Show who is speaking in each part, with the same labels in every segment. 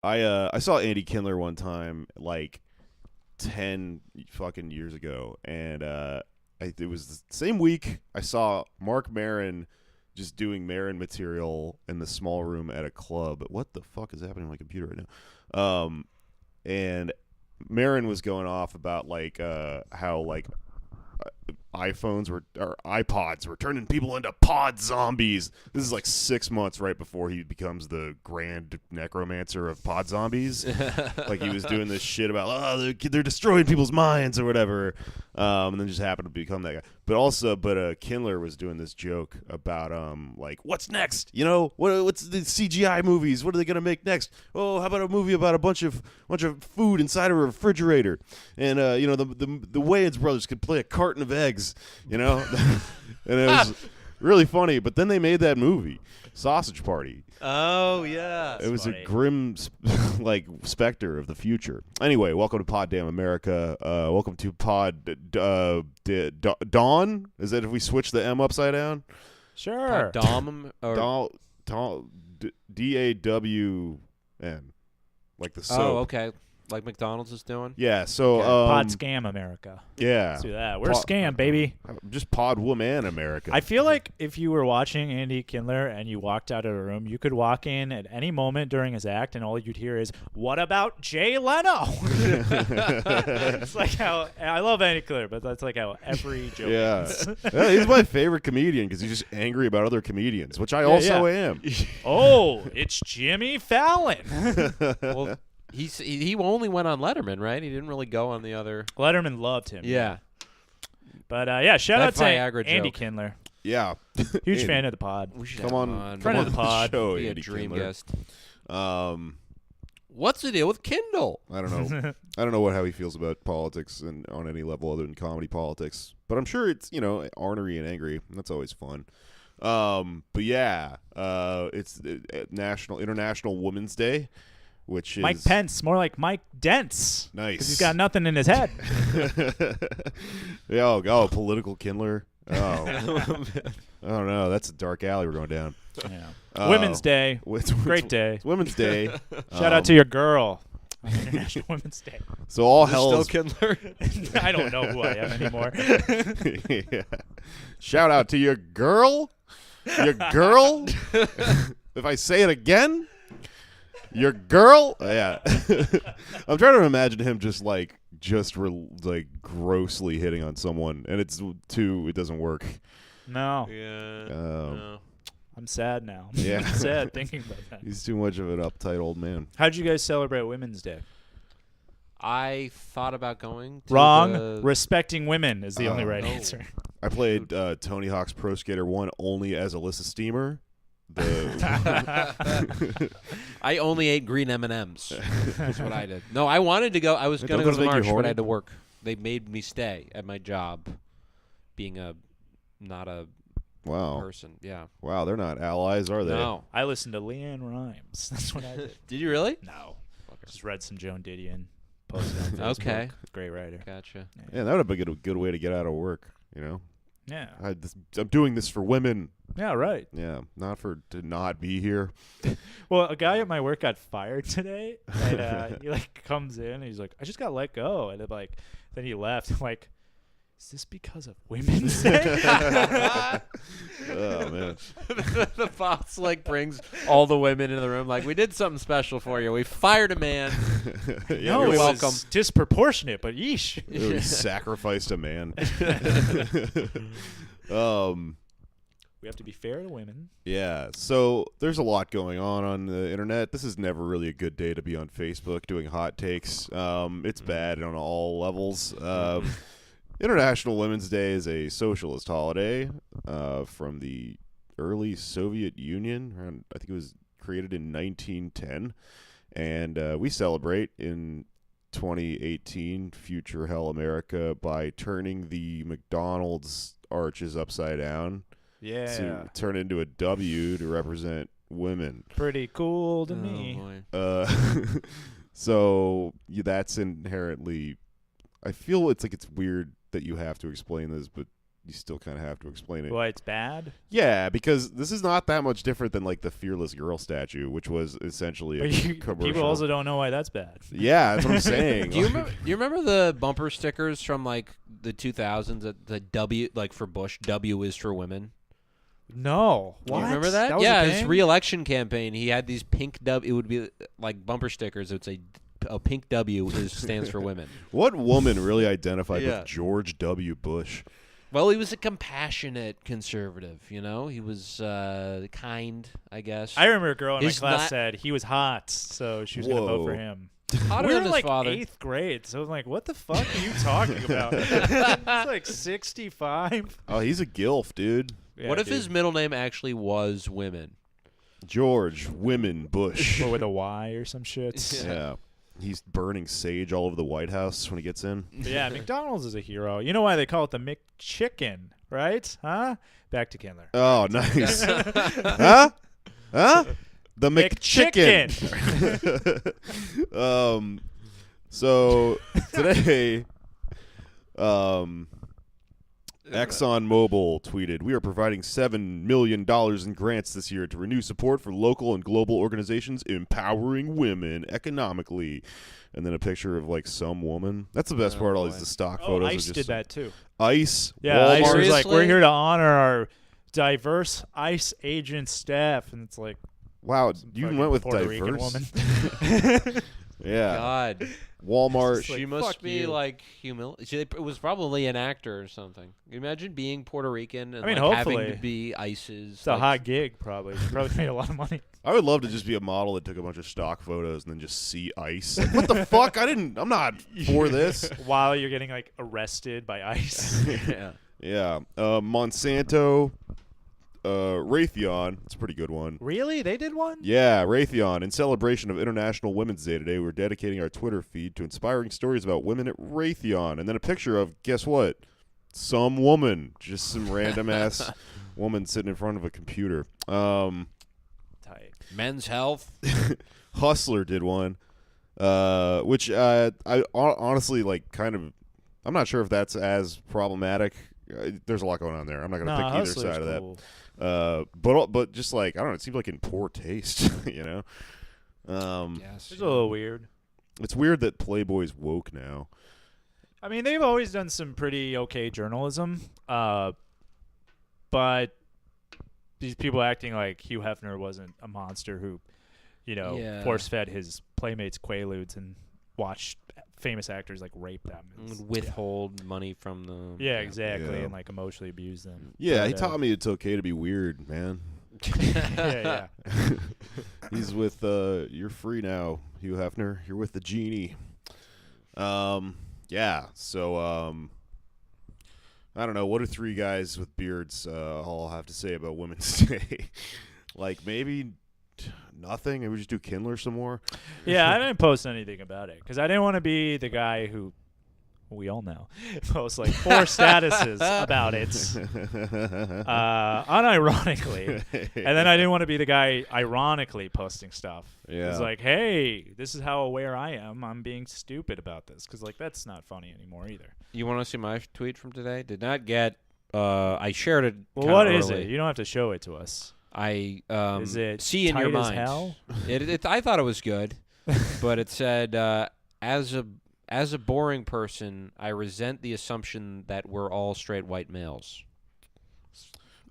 Speaker 1: I saw Andy Kindler one time, like 10 fucking years ago, and it was the same week I saw Mark Maron just doing Maron material in the small room at a club. What the fuck is happening on my computer right now? And Maron was going off about like how like iPhones were or iPods were turning people into pod zombies. This is like 6 months right before he becomes the grand necromancer of pod zombies. Like he was doing this shit about they're destroying people's minds or whatever, and then just happened to become that guy. But Kindler was doing this joke about like what's next? You know what's the CGI movies? What are they gonna make next? Oh, how about a movie about a bunch of food inside of a refrigerator? And you know the Wayans brothers could play a carton of eggs. You know, and it was really funny. But then they made that movie, Sausage Party.
Speaker 2: Oh yeah,
Speaker 1: it was funny. A grim, like specter of the future. Anyway, welcome to Pod Damn America. Welcome to Pod Dawn. Is that if we switch the M upside down?
Speaker 3: Sure.
Speaker 2: Dom or
Speaker 1: DAWN, like the soap.
Speaker 2: Oh, okay. Like McDonald's is doing?
Speaker 1: Yeah, so...
Speaker 3: Pod Scam America.
Speaker 1: Yeah.
Speaker 3: Let's do that. We're Scam, baby.
Speaker 1: Just Pod Woman America.
Speaker 3: I feel like if you were watching Andy Kindler and you walked out of a room, you could walk in at any moment during his act and all you'd hear is, what about Jay Leno? It's like how... I love Andy Kindler, but that's like how every joke is.
Speaker 1: Yeah, he's my favorite comedian because he's just angry about other comedians, which I also am.
Speaker 3: Oh, it's Jimmy Fallon.
Speaker 2: Well... He only went on Letterman, right? He didn't really go on the other.
Speaker 3: Letterman loved him.
Speaker 2: Yeah.
Speaker 3: But shout out to
Speaker 2: Viagra
Speaker 3: Andy
Speaker 2: joke.
Speaker 3: Kindler.
Speaker 1: Yeah.
Speaker 3: Huge fan of the pod.
Speaker 2: We should
Speaker 1: come on,
Speaker 3: friend of the pod.
Speaker 1: Show,
Speaker 2: be
Speaker 1: Andy
Speaker 2: a dream
Speaker 1: Kindler.
Speaker 2: guest. What's the deal with Kindle?
Speaker 1: I don't know. I don't know how he feels about politics and on any level other than comedy politics. But I'm sure it's ornery and angry. And that's always fun. But yeah, it's International Women's Day. Which is
Speaker 3: Mike Pence, more like Mike Dents.
Speaker 1: Nice.
Speaker 3: Because he's got nothing in his head.
Speaker 1: Oh, political Kindler. Oh. I don't know. That's a dark alley we're going down.
Speaker 3: Yeah. Women's Day. Great day.
Speaker 1: It's Women's Day.
Speaker 3: Shout out to your girl on International Women's Day.
Speaker 1: So all hell
Speaker 2: still Kindler?
Speaker 3: I don't know who I am anymore.
Speaker 1: Yeah. Shout out to your girl. Your girl. If I say it again. Your girl? Yeah. I'm trying to imagine him just grossly hitting on someone, and it doesn't work.
Speaker 3: No.
Speaker 2: Yeah.
Speaker 1: No.
Speaker 3: I'm sad now.
Speaker 1: Yeah.
Speaker 3: I'm sad thinking about that.
Speaker 1: He's too much of an uptight old man.
Speaker 3: How'd you guys celebrate Women's Day?
Speaker 2: I thought about going to
Speaker 3: Wrong. Respecting women is the only right answer.
Speaker 1: I played Tony Hawk's Pro Skater 1 only as Alyssa Steamer.
Speaker 2: I only ate green M&Ms. That's what I did. No, I wanted to go. I was going to go to the march, but I had to work. They made me stay at my job, being not a person. Yeah.
Speaker 1: Wow, they're not allies, are they?
Speaker 2: No.
Speaker 3: I listened to Leanne Rimes. That's what I did.
Speaker 2: Did you really?
Speaker 3: No. Just read some Joan Didion. Posted on Facebook.
Speaker 2: Okay.
Speaker 3: Great writer.
Speaker 2: Gotcha.
Speaker 1: Yeah, that would have been a good way to get out of work,
Speaker 3: Yeah.
Speaker 1: I'm doing this for women.
Speaker 3: Yeah, right.
Speaker 1: Yeah, to not be here.
Speaker 3: Well, a guy at my work got fired today, and he comes in and he's like, "I just got let go," and then he left. I'm like, is this because of Women's Day?
Speaker 1: Oh man.
Speaker 2: The boss brings all the women in the room. We did something special for you. We fired a man.
Speaker 1: Yeah,
Speaker 3: no,
Speaker 1: you're
Speaker 3: it
Speaker 1: welcome.
Speaker 3: was disproportionate, but yeesh.
Speaker 1: We sacrificed a man.
Speaker 3: We have to be fair to women.
Speaker 1: Yeah, so there's a lot going on the internet. This is never really a good day to be on Facebook doing hot takes. It's bad on all levels. International Women's Day is a socialist holiday from the early Soviet Union. I think it was created in 1910. And we celebrate in 2018 Future Hell America by turning the McDonald's arches upside down.
Speaker 3: Yeah.
Speaker 1: To turn into a W to represent women.
Speaker 3: Pretty cool to me.
Speaker 2: Boy.
Speaker 1: So that's inherently... I feel it's weird that you have to explain this, but you still kind of have to explain it.
Speaker 3: Well, it's bad.
Speaker 1: Yeah, because this is not that much different than like the Fearless Girl statue, which was essentially a commercial.
Speaker 3: People also don't know why that's bad.
Speaker 1: Yeah, that's what I'm saying.
Speaker 2: Do you remember the bumper stickers from like the 2000s? That the W, like for Bush, W is for women.
Speaker 3: No, what?
Speaker 2: You remember that?
Speaker 3: Was
Speaker 2: yeah,
Speaker 3: a
Speaker 2: his
Speaker 3: thing?
Speaker 2: re-election campaign. He had these pink W. It would be like bumper stickers. It would say a pink W stands for women.
Speaker 1: What woman really identified
Speaker 2: Yeah.
Speaker 1: with George W. Bush?
Speaker 2: Well, he was a compassionate conservative. You know, he was kind, I guess.
Speaker 3: I remember a girl in my
Speaker 2: He's
Speaker 3: class
Speaker 2: not-
Speaker 3: said he was hot, so she was going to vote for
Speaker 1: Whoa.
Speaker 3: him.
Speaker 2: Hotter
Speaker 3: We were
Speaker 2: than
Speaker 3: in
Speaker 2: his
Speaker 3: like
Speaker 2: father.
Speaker 3: 8th grade, so I'm like, what the fuck are you talking about? It's like 65.
Speaker 1: Oh, he's a gilf, dude.
Speaker 3: Yeah,
Speaker 2: What if
Speaker 3: dude.
Speaker 2: his middle name actually was women?
Speaker 1: George Women Bush.
Speaker 3: Or with a Y or some shit?
Speaker 1: Yeah. He's burning sage all over the White House when he gets in.
Speaker 3: But yeah, McDonald's is a hero. You know why they call it the McChicken, right? Huh? Back to Kindler.
Speaker 1: Oh, nice. Huh? Huh? The McChicken. So today, ExxonMobil tweeted, "We are providing $7 million in grants this year to renew support for local and global organizations empowering women economically." And then a picture of like some woman. That's the best part. All these the stock
Speaker 3: Oh,
Speaker 1: photos.
Speaker 3: ICE
Speaker 1: are just
Speaker 3: did that too.
Speaker 1: ICE.
Speaker 3: Yeah, ICE
Speaker 1: Walmart.
Speaker 3: was like, we're
Speaker 2: Seriously?
Speaker 3: here to honor our diverse ICE agent staff. And it's like,
Speaker 1: Wow, you
Speaker 3: fucking
Speaker 1: went with
Speaker 3: Puerto
Speaker 1: diverse.
Speaker 3: Rican woman.
Speaker 1: Yeah.
Speaker 2: God.
Speaker 1: Walmart.
Speaker 3: It's like,
Speaker 2: She must
Speaker 3: fuck
Speaker 2: be
Speaker 3: you.
Speaker 2: like it was probably an actor or something. Can you imagine being Puerto Rican and
Speaker 3: I mean,
Speaker 2: like, having
Speaker 3: hopefully.
Speaker 2: to be ISIS?
Speaker 3: It's a hot gig, probably. She probably made a lot of money.
Speaker 1: I would love to just be a model that took a bunch of stock photos and then just see ICE. Like, what the fuck? I'm not for this.
Speaker 3: While you're getting, like, arrested by ICE.
Speaker 2: Yeah.
Speaker 1: Yeah. Monsanto, Raytheon. It's a pretty good one.
Speaker 3: Really? They did one?
Speaker 1: Yeah, Raytheon. In celebration of International Women's Day today, we're dedicating our Twitter feed to inspiring stories about women at Raytheon. And then a picture of, guess what? Some woman. Just some random-ass woman sitting in front of a computer.
Speaker 3: Tight.
Speaker 2: Men's Health.
Speaker 1: Hustler did one, which I honestly like kind of – I'm not sure if that's as problematic. There's a lot going on there. I'm not going to pick either
Speaker 3: Hustler's
Speaker 1: side of
Speaker 3: cool.
Speaker 1: that. But just like, I don't know, it seems like in poor taste, you know?
Speaker 2: Yes.
Speaker 3: It's a little weird.
Speaker 1: It's weird that Playboy's woke now.
Speaker 3: I mean, they've always done some pretty okay journalism, but these people acting like Hugh Hefner wasn't a monster who,
Speaker 2: Yeah.
Speaker 3: force-fed his playmates Quaaludes and watched famous actors like rape them. It's-
Speaker 2: Withhold money from the.
Speaker 3: Yeah, exactly,
Speaker 1: Yeah.
Speaker 3: and like emotionally abuse them.
Speaker 1: Yeah,
Speaker 3: But,
Speaker 1: he taught me it's okay to be weird, man.
Speaker 3: yeah.
Speaker 1: He's with you're free now, Hugh Hefner. You're with the genie. Yeah. So I don't know. What do three guys with beards all have to say about Women's Day? Like maybe nothing. Maybe we just do Kindler some more.
Speaker 3: Yeah, I didn't post anything about it because I didn't want to be the guy who, we all know, posts like 4 statuses about it, unironically. And then I didn't want to be the guy ironically posting stuff.
Speaker 1: Yeah.
Speaker 3: It's like, hey, this is how aware I am. I'm being stupid about this because like that's not funny anymore either.
Speaker 2: You want to see my tweet from today? Did not get. I shared it.
Speaker 3: Well,
Speaker 2: kinda
Speaker 3: what is
Speaker 2: early.
Speaker 3: it? You don't have to show it to us.
Speaker 2: I
Speaker 3: Is it
Speaker 2: see in
Speaker 3: tight
Speaker 2: your
Speaker 3: as
Speaker 2: mind.
Speaker 3: hell?
Speaker 2: I thought it was good, but it said as a boring person, I resent the assumption that we're all straight white males.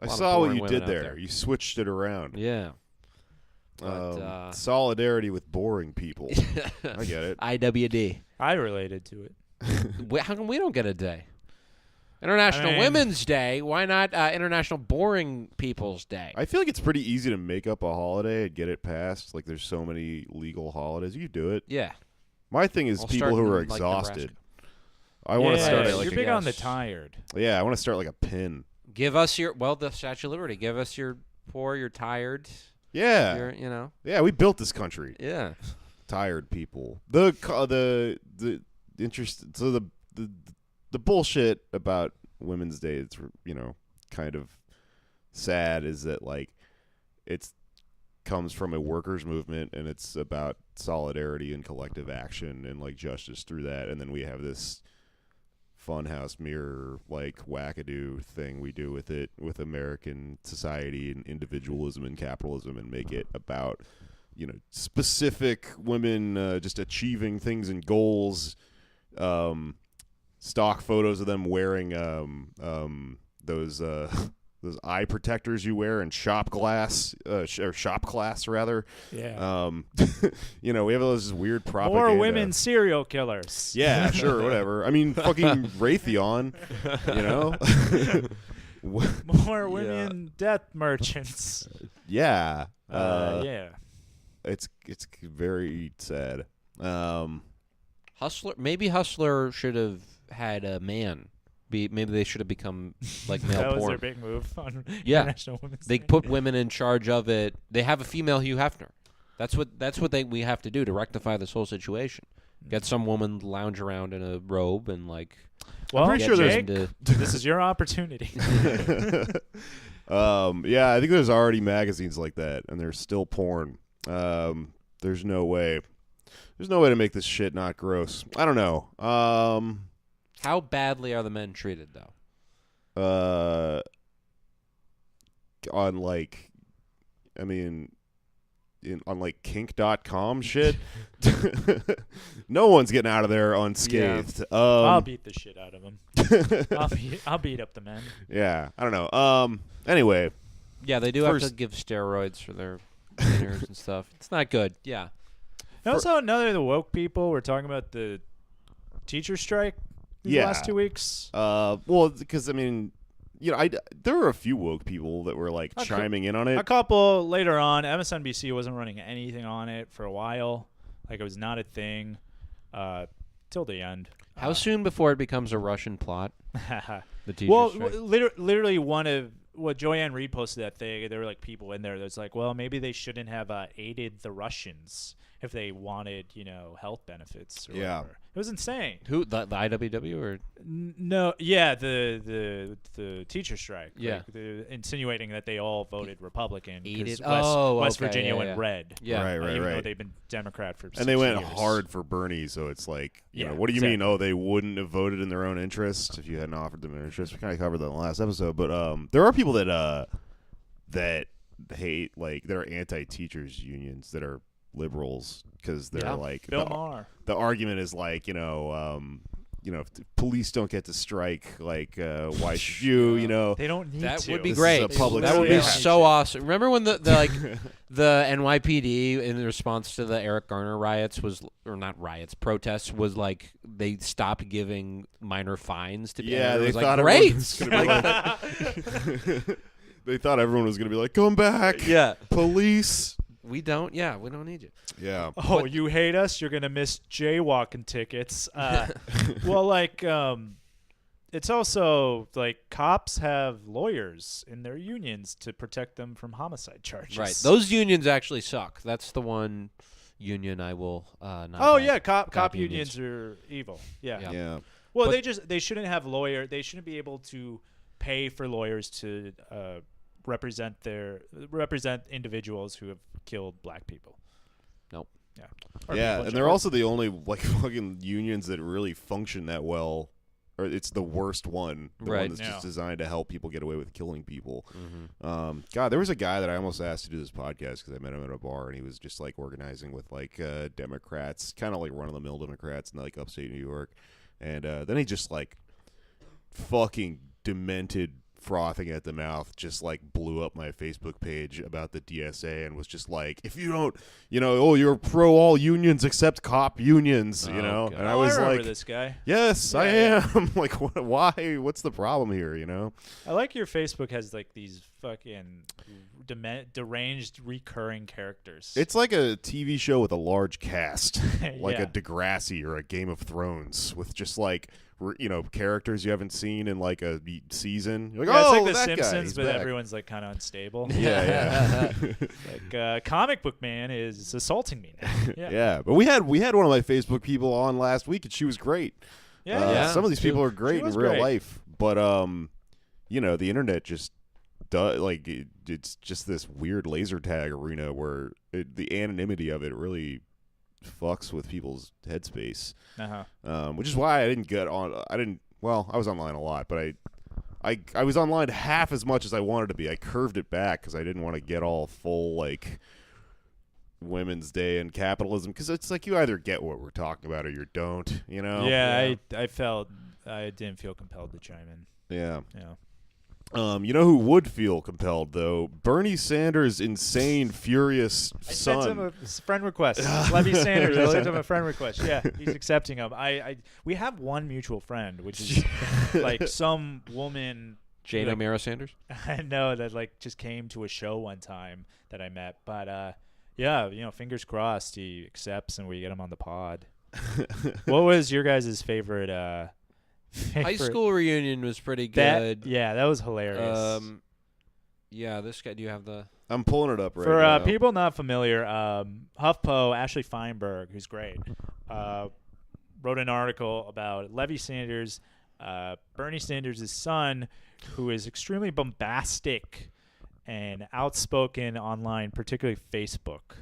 Speaker 1: I
Speaker 2: lot of
Speaker 1: saw what
Speaker 2: boring
Speaker 1: you
Speaker 2: women
Speaker 1: did
Speaker 2: out
Speaker 1: there.
Speaker 2: there.
Speaker 1: You switched it around.
Speaker 2: Yeah. But,
Speaker 1: Solidarity with boring people. I get it.
Speaker 2: IWD.
Speaker 3: I related to it.
Speaker 2: How come we don't get a day? International
Speaker 3: I mean-
Speaker 2: Women's Day. Why not International Boring People's Day?
Speaker 1: I feel like it's pretty easy to make up a holiday and get it passed. Like there's so many legal holidays. You do it.
Speaker 2: Yeah.
Speaker 1: My thing is
Speaker 2: I'll
Speaker 1: people
Speaker 2: start
Speaker 1: who
Speaker 2: in,
Speaker 1: are
Speaker 2: like,
Speaker 1: exhausted.
Speaker 2: Nebraska.
Speaker 1: I want to
Speaker 3: Yeah,
Speaker 1: start
Speaker 2: it
Speaker 1: at like
Speaker 3: you're
Speaker 2: a
Speaker 3: big on the
Speaker 2: guess.
Speaker 3: tired.
Speaker 1: I want to start like a pin.
Speaker 2: Give us your the Statue of Liberty. Give us your poor, you're tired.
Speaker 1: Yeah.
Speaker 2: You're,
Speaker 1: Yeah, we built this country.
Speaker 2: yeah.
Speaker 1: Tired people. The interest. So the bullshit about Women's Day. It's kind of sad. Is that like it's comes from a workers' movement and it's about solidarity and collective action and like justice through that. And then we have this funhouse mirror like wackadoo thing we do with it, with American society and individualism and capitalism, and make it about, specific women just achieving things and goals. Stock photos of them wearing those eye protectors you wear in shop class rather.
Speaker 3: Yeah.
Speaker 1: We have all this weird propaganda.
Speaker 3: More women serial killers.
Speaker 1: Yeah, sure, whatever. I mean, fucking Raytheon,
Speaker 3: More women death merchants.
Speaker 1: Yeah.
Speaker 3: Yeah.
Speaker 1: It's very sad.
Speaker 2: Hustler should have had a man. Maybe they should have become like male
Speaker 3: that was
Speaker 2: porn.
Speaker 3: their big move on
Speaker 2: International
Speaker 3: Women's
Speaker 2: They
Speaker 3: Day.
Speaker 2: put women in charge of it. They have a female Hugh Hefner. That's what we have to do to rectify this whole situation. Get some woman to lounge around in a robe and like.
Speaker 3: Well,
Speaker 1: I'm pretty sure
Speaker 3: Jake, this is your opportunity.
Speaker 1: Yeah, I think there's already magazines like that, and there's still porn. There's no way. There's no way to make this shit not gross. I don't know.
Speaker 2: How badly are the men treated, though?
Speaker 1: On kink.com shit. No one's getting out of there unscathed.
Speaker 3: Yeah. I'll beat the shit out of them. I'll beat up the men.
Speaker 1: Yeah, I don't know. Anyway.
Speaker 2: Yeah, they do have to give steroids for their cleaners and stuff. It's not good. Yeah.
Speaker 3: Also, another of the woke people were talking about the teacher strike these last 2 weeks.
Speaker 1: Well, because, I mean, there were a few woke people that were, like, chiming in on it.
Speaker 3: A couple later on. MSNBC wasn't running anything on it for a while. Like, it was not a thing till the end.
Speaker 2: How soon before it becomes a Russian plot? The teacher strike?
Speaker 3: Literally one of... What Joanne Reed posted that thing, there were like people in there that's like, well, maybe they shouldn't have aided the Russians if they wanted, health benefits or whatever. It was insane.
Speaker 2: Who, the IWW or?
Speaker 3: No, yeah, the teacher strike.
Speaker 2: Yeah.
Speaker 3: Like, insinuating that they all voted Republican.
Speaker 2: Aided.
Speaker 3: West Virginia went red.
Speaker 2: Yeah.
Speaker 1: Right.
Speaker 3: Even though they've been Democrat for 6 years.
Speaker 1: And they went hard for Bernie, so it's like, what do you mean? Oh, they wouldn't have voted in their own interest if you hadn't offered them their interest? We kind of covered that in the last episode, but there are people that hate, like, that are anti-teachers unions that are liberals because they're like
Speaker 3: Bill Maher.
Speaker 1: The argument is like, if the police don't get to strike, like, why should you?
Speaker 3: They don't need
Speaker 2: that
Speaker 3: to.
Speaker 2: would be
Speaker 1: This
Speaker 2: great.
Speaker 1: is a public
Speaker 2: That would be
Speaker 1: space.
Speaker 2: so awesome. Remember when the NYPD in response to the Eric Garner protests was like they stopped giving minor fines to people.
Speaker 1: Yeah, they thought
Speaker 2: great.
Speaker 1: They thought everyone was going to be like, come back.
Speaker 2: Yeah.
Speaker 1: Police.
Speaker 2: We don't need you.
Speaker 1: Yeah.
Speaker 3: Oh, you hate us? You're gonna miss jaywalking tickets. Well, like, it's also like cops have lawyers in their unions to protect them from homicide charges.
Speaker 2: Right. Those unions actually suck. That's the one union I will not.
Speaker 3: Oh yeah, cop unions are evil. Yeah.
Speaker 1: Yeah.
Speaker 3: Well, they shouldn't have They shouldn't be able to pay for lawyers to represent individuals who have killed black people.
Speaker 2: Nope.
Speaker 3: Yeah.
Speaker 1: Yeah, and they're also the only like fucking unions that really function that well. Or it's the worst one, the one that's just designed to help people get away with killing people.
Speaker 2: Mm-hmm.
Speaker 1: God, there was a guy that I almost asked to do this podcast because I met him at a bar, and he was just like organizing with like Democrats, kind of like run-of-the-mill Democrats in like upstate New York, and then he just like fucking demented, frothing at the mouth, just like blew up my Facebook page about the DSA and was just like, if you don't, you're pro all unions except cop unions,
Speaker 2: God.
Speaker 1: and I was
Speaker 3: remember
Speaker 1: like,
Speaker 3: this guy.
Speaker 1: yes, I am. Like, why? What's the problem here?
Speaker 3: I like your Facebook has like these fucking deranged recurring characters.
Speaker 1: It's like a TV show with a large cast, like
Speaker 3: Yeah.
Speaker 1: a Degrassi or a Game of Thrones, with just like characters you haven't seen in like a season. You're like,
Speaker 3: it's
Speaker 1: oh,
Speaker 3: like The
Speaker 1: that
Speaker 3: Simpsons,
Speaker 1: guy, he's
Speaker 3: but
Speaker 1: back.
Speaker 3: everyone's like kind of unstable.
Speaker 1: Yeah.
Speaker 3: Like comic book man is assaulting me now. Yeah.
Speaker 1: Yeah, but we had one of my Facebook people on last week, and she was great.
Speaker 3: Yeah.
Speaker 1: Some of these people are
Speaker 3: She
Speaker 1: great in
Speaker 3: was
Speaker 1: real
Speaker 3: great.
Speaker 1: life, but the internet just does like it's just this weird laser tag arena where the anonymity of it really fucks with people's headspace.
Speaker 3: Uh-huh.
Speaker 1: Which is why I didn't get on. I didn't well, I was online a lot, but I was online half as much as I wanted to be. I curved it back because I didn't want to get all full like Women's Day and capitalism, because it's like you either get what we're talking about or you don't. You know?
Speaker 3: Yeah, I felt I didn't feel compelled to chime in.
Speaker 1: Yeah.
Speaker 3: Yeah.
Speaker 1: You know who would feel compelled though? Bernie Sanders' insane, furious son.
Speaker 3: I sent him a friend request. Levy Sanders. I sent him a friend request. Yeah, he's accepting them. We have one mutual friend, which is like some woman.
Speaker 2: Jane O'Mara Sanders.
Speaker 3: I know that like just came to a show one time that I met, but yeah, fingers crossed he accepts and we get him on the pod. What was your guys' favorite?
Speaker 2: High school reunion was pretty good.
Speaker 3: That was hilarious.
Speaker 2: Yeah, this guy. Do you have the?
Speaker 1: I'm pulling it up right
Speaker 3: For
Speaker 1: now.
Speaker 3: people not familiar, HuffPo, Ashley Feinberg, who's great, wrote an article about Levy Sanders, Bernie Sanders' son, who is extremely bombastic and outspoken online, particularly Facebook.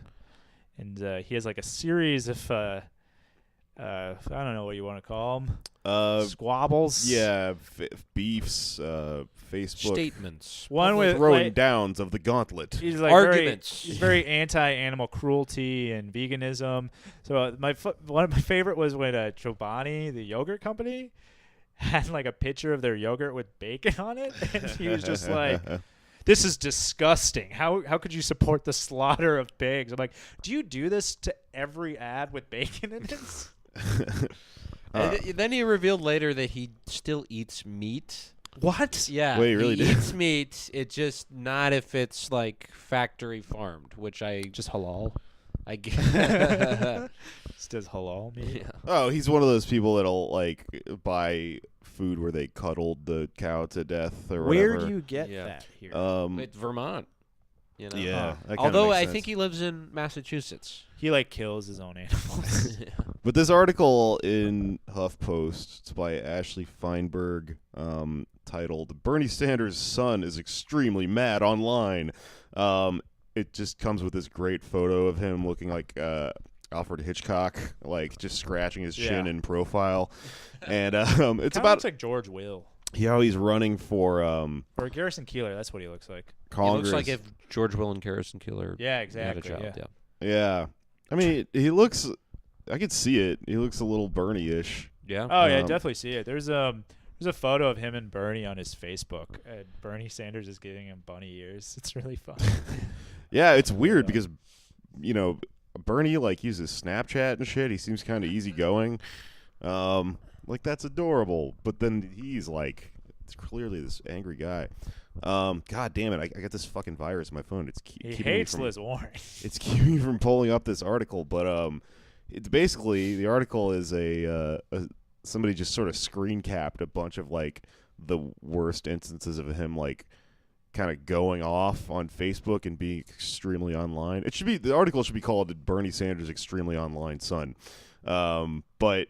Speaker 3: And he has like a series of I don't know what you want to call them. Squabbles.
Speaker 1: Yeah, beefs, Facebook
Speaker 2: Statements.
Speaker 3: One with
Speaker 1: throwing downs of the gauntlet.
Speaker 3: He's like
Speaker 2: Arguments.
Speaker 3: He's very anti-animal cruelty and veganism. So one of my favorite was when Chobani, the yogurt company, had like a picture of their yogurt with bacon on it, and he was just like, "This is disgusting. How could you support the slaughter of pigs?" I'm like, "Do you do this to every ad with bacon in it?"
Speaker 2: Then he revealed later that he still eats meat.
Speaker 3: What?
Speaker 2: Yeah,
Speaker 1: Wait, he really did?
Speaker 2: eats meat. It's just not if it's like factory farmed, which I
Speaker 3: Just halal.
Speaker 2: I
Speaker 3: Just does halal meat.
Speaker 2: yeah.
Speaker 1: Oh, he's one of those people that'll like buy food where they cuddled the cow to death or
Speaker 3: Where
Speaker 1: whatever.
Speaker 3: do you get
Speaker 2: Yeah.
Speaker 3: that here?
Speaker 2: It's Vermont. You know?
Speaker 1: Yeah. that kinda
Speaker 2: Although
Speaker 1: makes
Speaker 2: I
Speaker 1: sense.
Speaker 2: think he lives in Massachusetts.
Speaker 3: He like kills his own animals.
Speaker 1: But this article in HuffPost, it's by Ashley Feinberg, titled "Bernie Sanders' Son is Extremely Mad Online." It just comes with this great photo of him looking like Alfred Hitchcock, like just scratching his chin in profile, and it's about
Speaker 3: looks like George Will
Speaker 1: how he's running for
Speaker 3: or Garrison Keillor. That's what he looks like.
Speaker 1: Congress.
Speaker 2: He looks like if George Will and Harrison Keillor
Speaker 3: Yeah,
Speaker 2: had a
Speaker 3: exactly.
Speaker 2: child.
Speaker 3: Yeah.
Speaker 1: Yeah, I mean he looks. I could see it. He looks a little Bernie-ish.
Speaker 2: Yeah.
Speaker 3: Oh yeah, definitely see it. There's a photo of him and Bernie on his Facebook, and Bernie Sanders is giving him bunny ears. It's really fun.
Speaker 1: Yeah, it's weird because Bernie like uses Snapchat and shit. He seems kind of easygoing. Like that's adorable. But then he's like, it's clearly this angry guy. God damn it! I got this fucking virus in my phone. It's
Speaker 3: He
Speaker 1: keeping
Speaker 3: hates
Speaker 1: me from,
Speaker 3: Liz Warren.
Speaker 1: It's keeping me from pulling up this article. But it's basically the article is somebody just sort of screen capped a bunch of like the worst instances of him like kind of going off on Facebook and being extremely online. The article should be called "Bernie Sanders' Extremely Online Son," but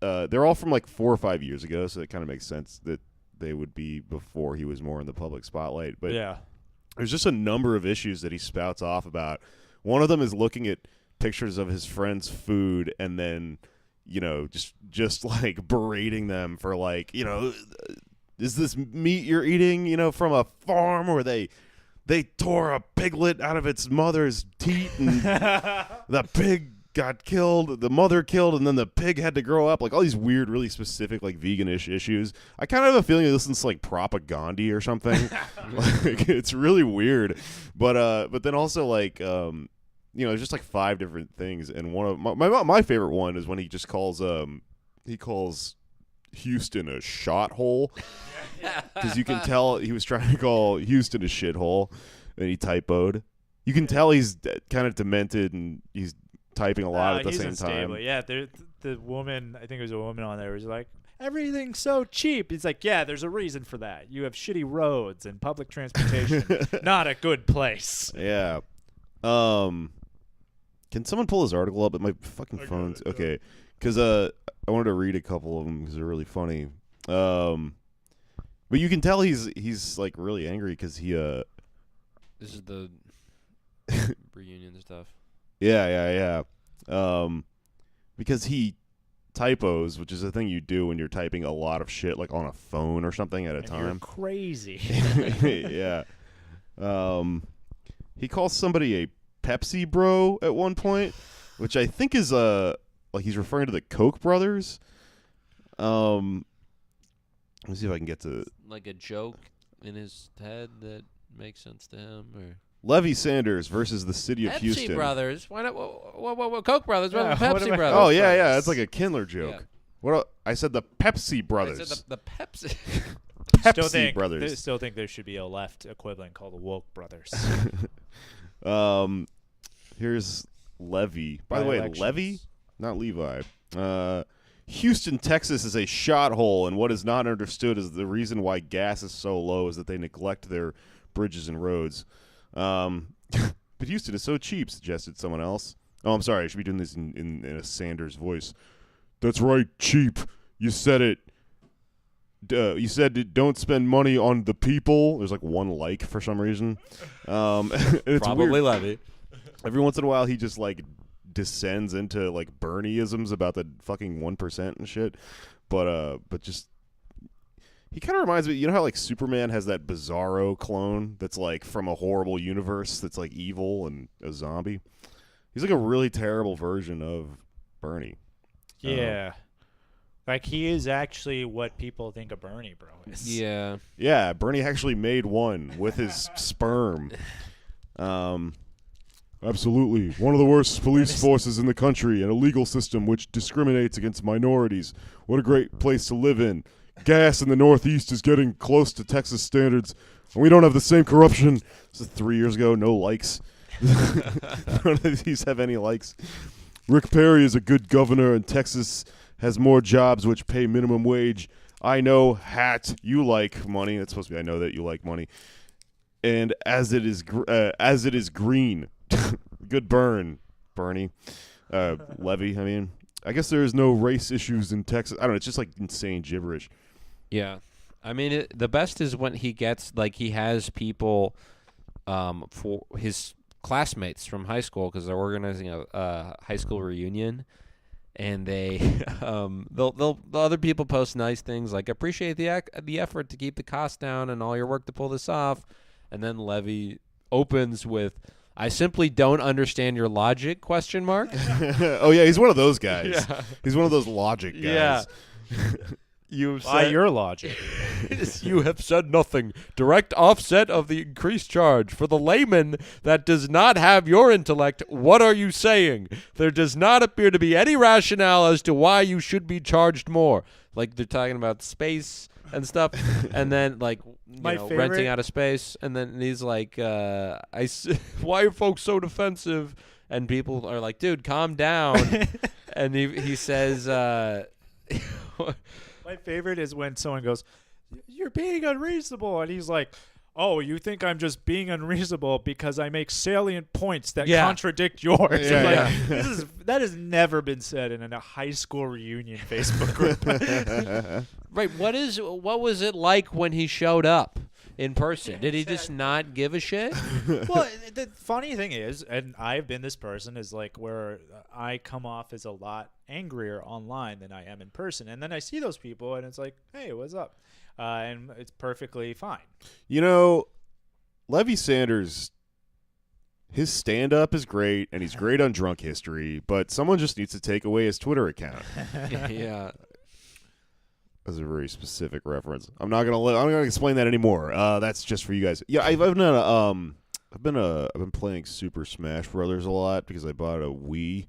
Speaker 1: they're all from like 4 or 5 years ago, so it kind of makes sense that they would be before he was more in the public spotlight. But
Speaker 3: Yeah.
Speaker 1: there's just a number of issues that he spouts off about. One of them is looking at pictures of his friends' food and then just like berating them for like is this meat you're eating, from a farm where they tore a piglet out of its mother's teat and the pig got killed, the mother killed, and then the pig had to grow up. Like all these weird, really specific, like vegan-ish issues. I kind of have a feeling he listens to like Propaganda or something. Like it's really weird. But then also like there's just like 5 different things, and one of my favorite one is when he just calls Houston a shot hole, because you can tell he was trying to call Houston a shithole, and he typoed. You can tell he's kind of demented, and he's typing a lot at the
Speaker 3: he's
Speaker 1: same
Speaker 3: unstable.
Speaker 1: time.
Speaker 3: Yeah, the woman, I think it was a woman on there, was like, everything's so cheap. It's like, yeah, there's a reason for that. You have shitty roads and public transportation. Not a good place.
Speaker 1: Yeah. Can someone pull this article up? My fucking phone's okay. Because I wanted to read a couple of them because they're really funny. But you can tell he's like really angry because he
Speaker 2: This is the reunion stuff.
Speaker 1: Yeah. Because he typos, which is a thing you do when you're typing a lot of shit, like on a phone or something at a time.
Speaker 3: You're crazy.
Speaker 1: Yeah. He calls somebody a Pepsi bro at one point, which I think is like he's referring to the Koch brothers. Let me see if I can get to
Speaker 2: like a joke in his head that makes sense to him, or
Speaker 1: Levy Sanders versus the city of
Speaker 2: Pepsi
Speaker 1: Houston.
Speaker 2: Brothers. Why not? What Koch brothers? What
Speaker 3: Yeah,
Speaker 2: about
Speaker 3: what
Speaker 2: Pepsi
Speaker 3: about
Speaker 2: brothers?
Speaker 1: Oh yeah, that's like a Kindler joke.
Speaker 2: Yeah.
Speaker 1: What I said the Pepsi brothers.
Speaker 2: I said the Pepsi.
Speaker 1: Brothers.
Speaker 3: Still think there should be a left equivalent called the Woke Brothers.
Speaker 1: Here's Levy. By the
Speaker 3: By
Speaker 1: way,
Speaker 3: elections.
Speaker 1: Levy, not Levi. Houston, Texas is a shot hole, and what is not understood is the reason why gas is so low is that they neglect their bridges and roads. But Houston is so cheap, suggested someone else. Oh, I'm sorry. I should be doing this in a Sanders voice. That's right, cheap. You said it. You said don't spend money on the people. There's like one like for some reason. And it's
Speaker 2: Probably
Speaker 1: weird.
Speaker 2: Levy.
Speaker 1: Every once in a while, he just like descends into like Bernieisms about the fucking 1% and shit. But just he kind of reminds me. You know how like Superman has that Bizarro clone that's like from a horrible universe that's like evil and a zombie. He's like a really terrible version of Bernie.
Speaker 3: Yeah. Like, he is actually what people think a Bernie bro is.
Speaker 2: Yeah.
Speaker 1: Yeah, Bernie actually made one with his sperm. Absolutely. One of the worst police forces in the country and a legal system which discriminates against minorities. What a great place to live in. Gas in the Northeast is getting close to Texas standards, and we don't have the same corruption. This is 3 years ago, no likes. None of these have any likes. Rick Perry is a good governor, and Texas has more jobs which pay minimum wage. I know, hat, you like money. That's supposed to be I know that you like money. And as it is green. Good burn, Bernie. Levy, I mean. I guess there is no race issues in Texas. I don't know. It's just like insane gibberish.
Speaker 2: Yeah. I mean, the best is when he gets, like, he has people for his classmates from high school, because they're organizing a high school reunion. And they, the other people post nice things like, appreciate the effort to keep the cost down and all your work to pull this off. And then Levy opens with, I simply don't understand your logic, ?
Speaker 1: Oh, yeah, he's one of those guys.
Speaker 2: Yeah.
Speaker 1: He's one of those logic guys.
Speaker 2: Yeah. You've
Speaker 3: Why
Speaker 2: said,
Speaker 3: your logic?
Speaker 2: you have said nothing. Direct offset of the increased charge. For the layman that does not have your intellect, what are you saying? There does not appear to be any rationale as to why you should be charged more. Like, they're talking about space and stuff, and then, like, renting out of space, and then he's like, why are folks so defensive? And people are like, dude, calm down. And he says,
Speaker 3: My favorite is when someone goes, you're being unreasonable. And he's like, oh, you think I'm just being unreasonable because I make salient points that contradict yours.
Speaker 1: Yeah,
Speaker 3: That has never been said in a high school reunion Facebook group.
Speaker 2: Right. What was it like when he showed up in person? Did he just not give a shit?
Speaker 3: Well, the funny thing is, and I've been this person, is like where I come off as a lot angrier online than I am in person. And then I see those people and it's like, hey, what's up? And it's perfectly fine.
Speaker 1: You know, Levy Sanders, his stand-up is great, and he's great on Drunk History, but someone just needs to take away his Twitter account.
Speaker 2: Yeah.
Speaker 1: That's a very specific reference. I'm not gonna explain that anymore. That's just for you guys. Yeah, I've been playing Super Smash Brothers a lot because I bought a Wii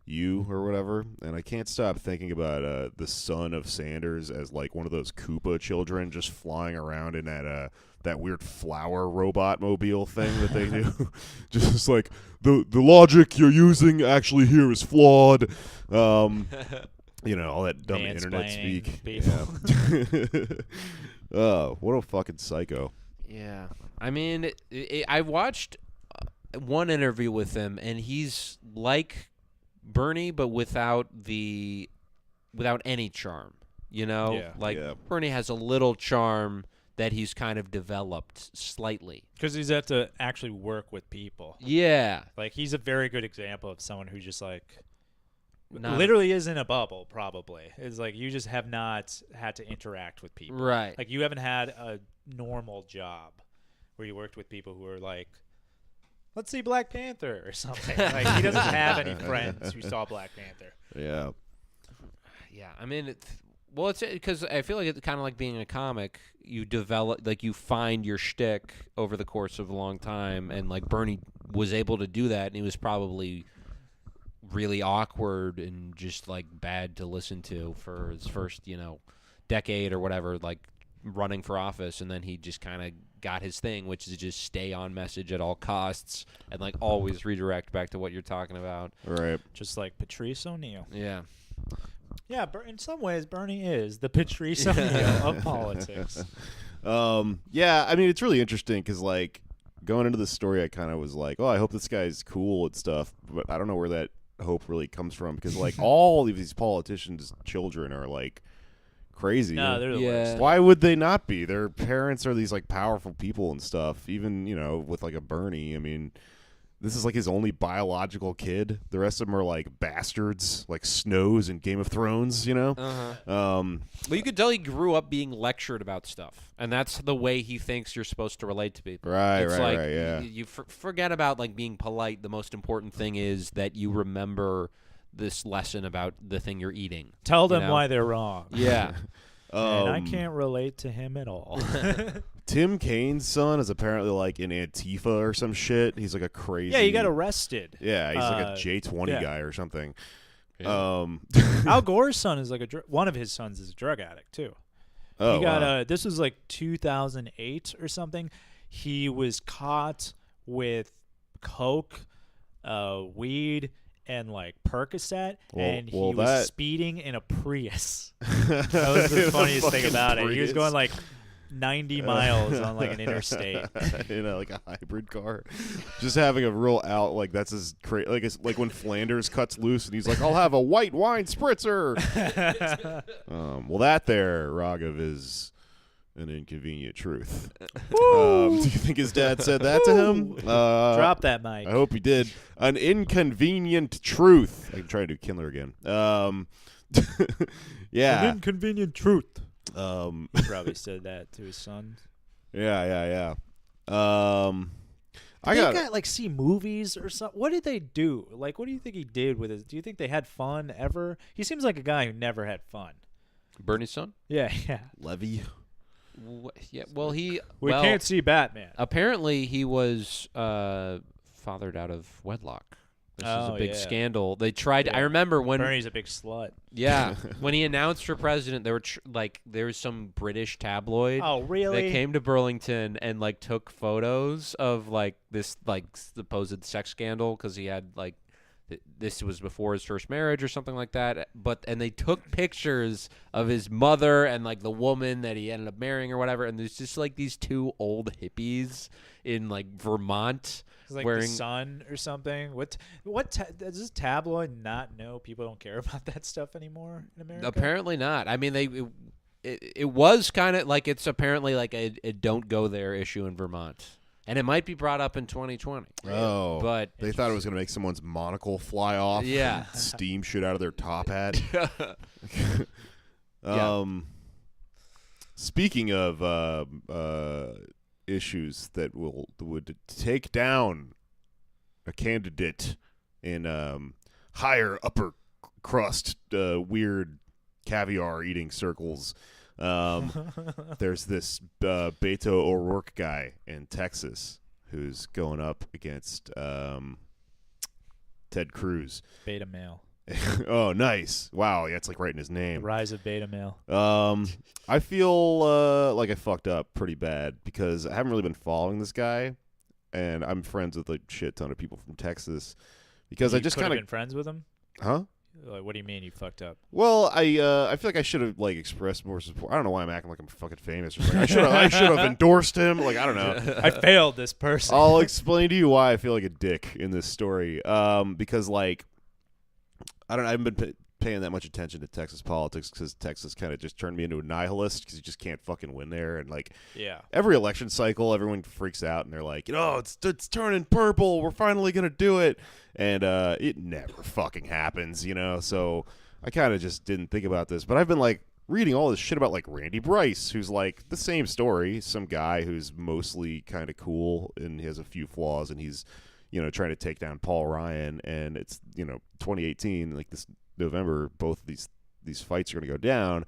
Speaker 1: U or whatever, and I can't stop thinking about the son of Sanders as like one of those Koopa children just flying around in that weird flower robot mobile thing that they do. Just like the logic you're using actually here is flawed. You know, all that dumb internet speak. Yeah. Oh, what a fucking psycho.
Speaker 2: Yeah. I mean, I watched one interview with him, and he's like Bernie, but without any charm. You know? Bernie has a little charm that he's kind of developed slightly.
Speaker 3: Because he's had to actually work with people.
Speaker 2: Yeah.
Speaker 3: Like, he's a very good example of someone who just, like, literally is in a bubble. Probably it's like you just have not had to interact with people.
Speaker 2: Right.
Speaker 3: Like you haven't had a normal job where you worked with people who are like, let's see Black Panther or something. Like he doesn't have any friends who saw Black Panther.
Speaker 1: Yeah.
Speaker 2: Yeah. I mean, it's because I feel like it's kind of like being a comic. You develop, like, you find your shtick over the course of a long time, and like Bernie was able to do that, and he was probably really awkward and just like bad to listen to for his first, decade or whatever, like running for office, and then he just kind of got his thing, which is just stay on message at all costs and like always redirect back to what you're talking about.
Speaker 1: Right.
Speaker 3: Just like Patrice O'Neill.
Speaker 2: Yeah.
Speaker 3: Yeah, in some ways, Bernie is the Patrice O'Neill of politics.
Speaker 1: Yeah, I mean, it's really interesting because, like, going into this story, I kind of was like, oh, I hope this guy's cool and stuff, but I don't know where that hope really comes from because, like, all of these politicians' children are, like, crazy.
Speaker 3: No, they're the worst.
Speaker 1: Why would they not be? Their parents are these, like, powerful people and stuff, even, with, like, a Bernie. I mean, this is like his only biological kid. The rest of them are like bastards, like Snows in Game of Thrones,
Speaker 2: Uh-huh. Well, you could tell he grew up being lectured about stuff, and that's the way he thinks you're supposed to relate to people.
Speaker 1: Right,
Speaker 2: it's
Speaker 1: right,
Speaker 2: like,
Speaker 1: right, yeah.
Speaker 2: You forget about like being polite. The most important thing is that you remember this lesson about the thing you're eating.
Speaker 3: Tell them why they're wrong.
Speaker 2: Yeah.
Speaker 3: And I can't relate to him at all.
Speaker 1: Tim Kaine's son is apparently like in Antifa or some shit. He's like a crazy.
Speaker 3: Yeah, he got arrested.
Speaker 1: Yeah, he's like a J20 guy or something.
Speaker 2: Yeah.
Speaker 3: Al Gore's son is like one of his sons is a drug addict too.
Speaker 1: Oh,
Speaker 3: he got
Speaker 1: wow.
Speaker 3: this was like 2008 or something. He was caught with coke, weed, and like Percocet, and he was speeding in a Prius. That was the funniest thing about it. He was going like 90 miles on like an interstate
Speaker 1: like a hybrid car, just having a real out, like that's his like it's like when Flanders cuts loose and he's like, I'll have a white wine spritzer. Well, that there, Raghav, is an inconvenient truth. Do you think his dad said that to him?
Speaker 3: Drop that mic.
Speaker 1: I hope he did. An inconvenient truth. I can try to do Kindler again. Yeah.
Speaker 3: An inconvenient truth.
Speaker 1: He
Speaker 3: probably said that to his son.
Speaker 1: Yeah.
Speaker 3: I got like see movies or something. What did they do? Like, what do you think he did with it? Do you think they had fun ever? He seems like a guy who never had fun.
Speaker 2: Bernie's son?
Speaker 3: Yeah.
Speaker 1: Levy.
Speaker 2: Yeah. Well, we
Speaker 3: can't see Batman.
Speaker 2: Apparently, he was fathered out of wedlock. This is a big scandal. They tried. I remember when
Speaker 3: Bernie's a big slut.
Speaker 2: Yeah, when he announced for president, there were there was some British tabloid.
Speaker 3: Oh, really?
Speaker 2: That came to Burlington and like took photos of like this like supposed sex scandal because he had like this was before his first marriage or something like that. And they took pictures of his mother and like the woman that he ended up marrying or whatever. And there's just like these two old hippies in like Vermont.
Speaker 3: Like
Speaker 2: wearing
Speaker 3: the Sun or something. What does this tabloid not know? People don't care about that stuff anymore in America.
Speaker 2: Apparently not. I mean, it was kind of like it's apparently like a don't go there issue in Vermont, and it might be brought up in 2020.
Speaker 1: Oh,
Speaker 2: but
Speaker 1: they thought it was going to make someone's monocle fly off.
Speaker 2: Yeah,
Speaker 1: steam shit out of their top hat. Speaking of issues that would take down a candidate in higher upper crust weird caviar eating circles, there's this Beto O'Rourke guy in Texas who's going up against Ted Cruz.
Speaker 3: Beta male.
Speaker 1: Oh, nice. Wow, yeah, it's like right in his name.
Speaker 3: The rise of beta male.
Speaker 1: I feel like I fucked up pretty bad because I haven't really been following this guy, and I'm friends with a shit ton of people from Texas because I just kind of
Speaker 3: been friends with him.
Speaker 1: Huh?
Speaker 3: Like, what do you mean you fucked up?
Speaker 1: Well, I feel like I should have like expressed more support. I don't know why I'm acting like I'm fucking famous or something. I should have endorsed him. Like, I don't know.
Speaker 3: I failed this person.
Speaker 1: I'll explain to you why I feel like a dick in this story. Because like I haven't been paying that much attention to Texas politics because Texas kind of just turned me into a nihilist because you just can't fucking win there. And like every election cycle, everyone freaks out and they're like, it's turning purple. We're finally going to do it. And it never fucking happens, So I kind of just didn't think about this. But I've been like reading all this shit about like Randy Bryce, who's like the same story. Some guy who's mostly kind of cool and he has a few flaws and he's, trying to take down Paul Ryan. And it's, 2018, like this November, both of these fights are going to go down.